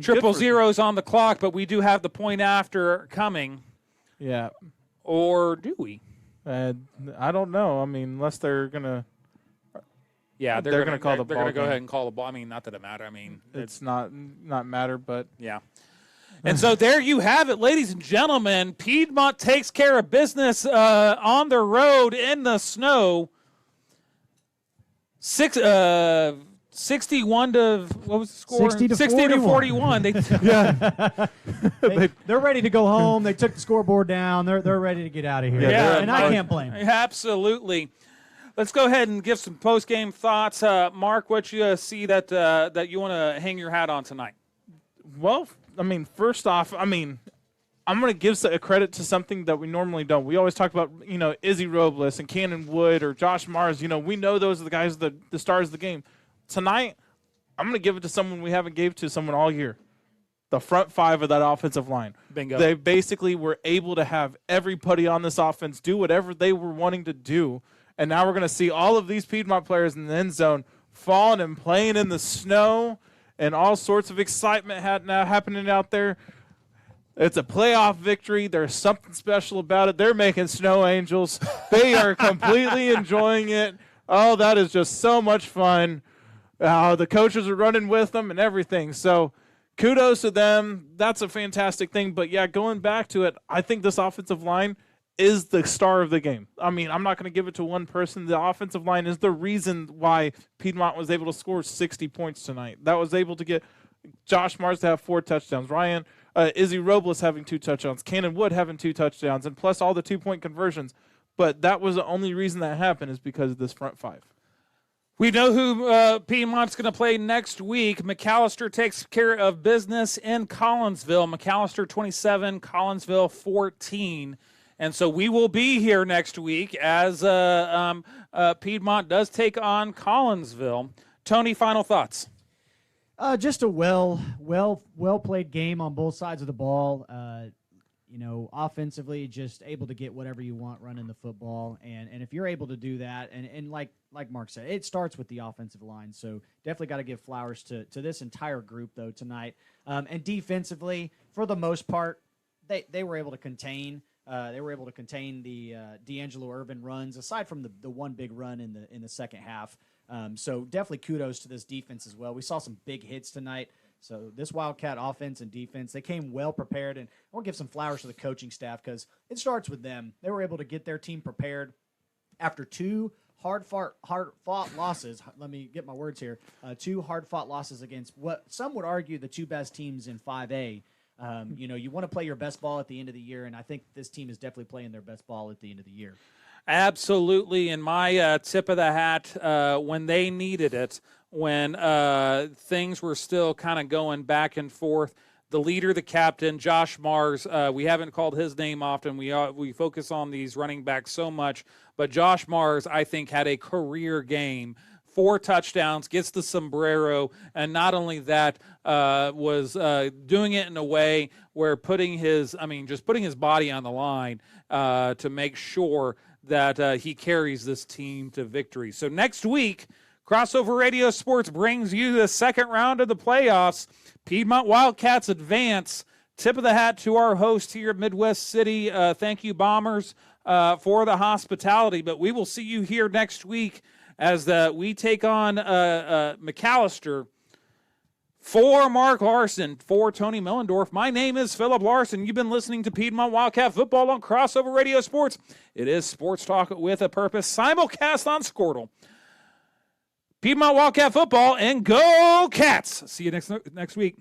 Triple zeros on the clock, but we do have the point after coming. Yeah. Or do we? I don't know. I mean, unless they're going to. Yeah, they're going to call the They're ball going to go game. ahead and call the ball. I mean, not that it matter. I mean, It's not matter, but yeah. And so there you have it, ladies and gentlemen. Piedmont takes care of business on the road in the snow. 61 to, what was the score? 60 to 41. They, They're ready to go home. They took the scoreboard down. They're ready to get out of here. Yeah, and I can't blame them. Absolutely. Let's go ahead and give some post-game thoughts. Mark, what you see that you want to hang your hat on tonight? well, I mean, first off, I mean, I'm going to give a credit to something that we normally don't. We always talk about, Izzy Robles and Cannon Wood or Josh Mars. We know those are the guys, the stars of the game. Tonight, I'm going to give it to someone we haven't gave to someone all year. The front five of that offensive line. Bingo. They basically were able to have everybody on this offense do whatever they were wanting to do. And now we're going to see all of these Piedmont players in the end zone falling and playing in the snow, and all sorts of excitement now happening out there. It's a playoff victory. There's something special about it. They're making snow angels. They are completely enjoying it. Oh, that is just so much fun. The coaches are running with them and everything. So kudos to them. That's a fantastic thing. But, yeah, going back to it, I think this offensive line is the star of the game. I mean, I'm not going to give it to one person. The offensive line is the reason why Piedmont was able to score 60 points tonight. That was able to get Josh Mars to have 4 touchdowns. Izzy Robles having 2 touchdowns. Cannon Wood having 2 touchdowns, and plus all the 2-point conversions. But that was the only reason that happened is because of this front five. We know who Piedmont's going to play next week. McAllister takes care of business in Collinsville. McAllister 27, Collinsville 14. And so we will be here next week as Piedmont does take on Collinsville. Tony, final thoughts? Just a well played game on both sides of the ball. Offensively, just able to get whatever you want running the football, and if you're able to do that, and like Mark said, it starts with the offensive line. So definitely got to give flowers to this entire group though tonight. And defensively, for the most part, they were able to contain. They were able to contain the D'Angelo Irvin runs, aside from the one big run in the second half. So definitely kudos to this defense as well. We saw some big hits tonight. So this Wildcat offense and defense, they came well prepared. And I want to give some flowers to the coaching staff because it starts with them. They were able to get their team prepared after 2 hard-fought losses. Let me get my words here. 2 hard-fought losses against what some would argue the 2 best teams in 5A. You want to play your best ball at the end of the year, and I think this team is definitely playing their best ball at the end of the year. Absolutely. And my tip of the hat, when they needed it, when things were still kind of going back and forth, the leader, the captain, Josh Mars, we haven't called his name often. We focus on these running backs so much. But Josh Mars, I think, had a career game. 4 touchdowns, gets the sombrero, and not only that, was doing it in a way where putting his body on the line to make sure that he carries this team to victory. So next week, Crossover Radio Sports brings you the second round of the playoffs. Piedmont Wildcats advance tip of the hat to our host here at Midwest City. Thank you, Bombers, for the hospitality. But we will see you here next week as we take on McAllister. For Mark Larson, for Tony Millendorf, my name is Philip Larson. You've been listening to Piedmont Wildcat Football on Crossover Radio Sports. It is sports talk with a purpose, simulcast on Squirtle. Piedmont Wildcat Football, and go Cats! See you next week.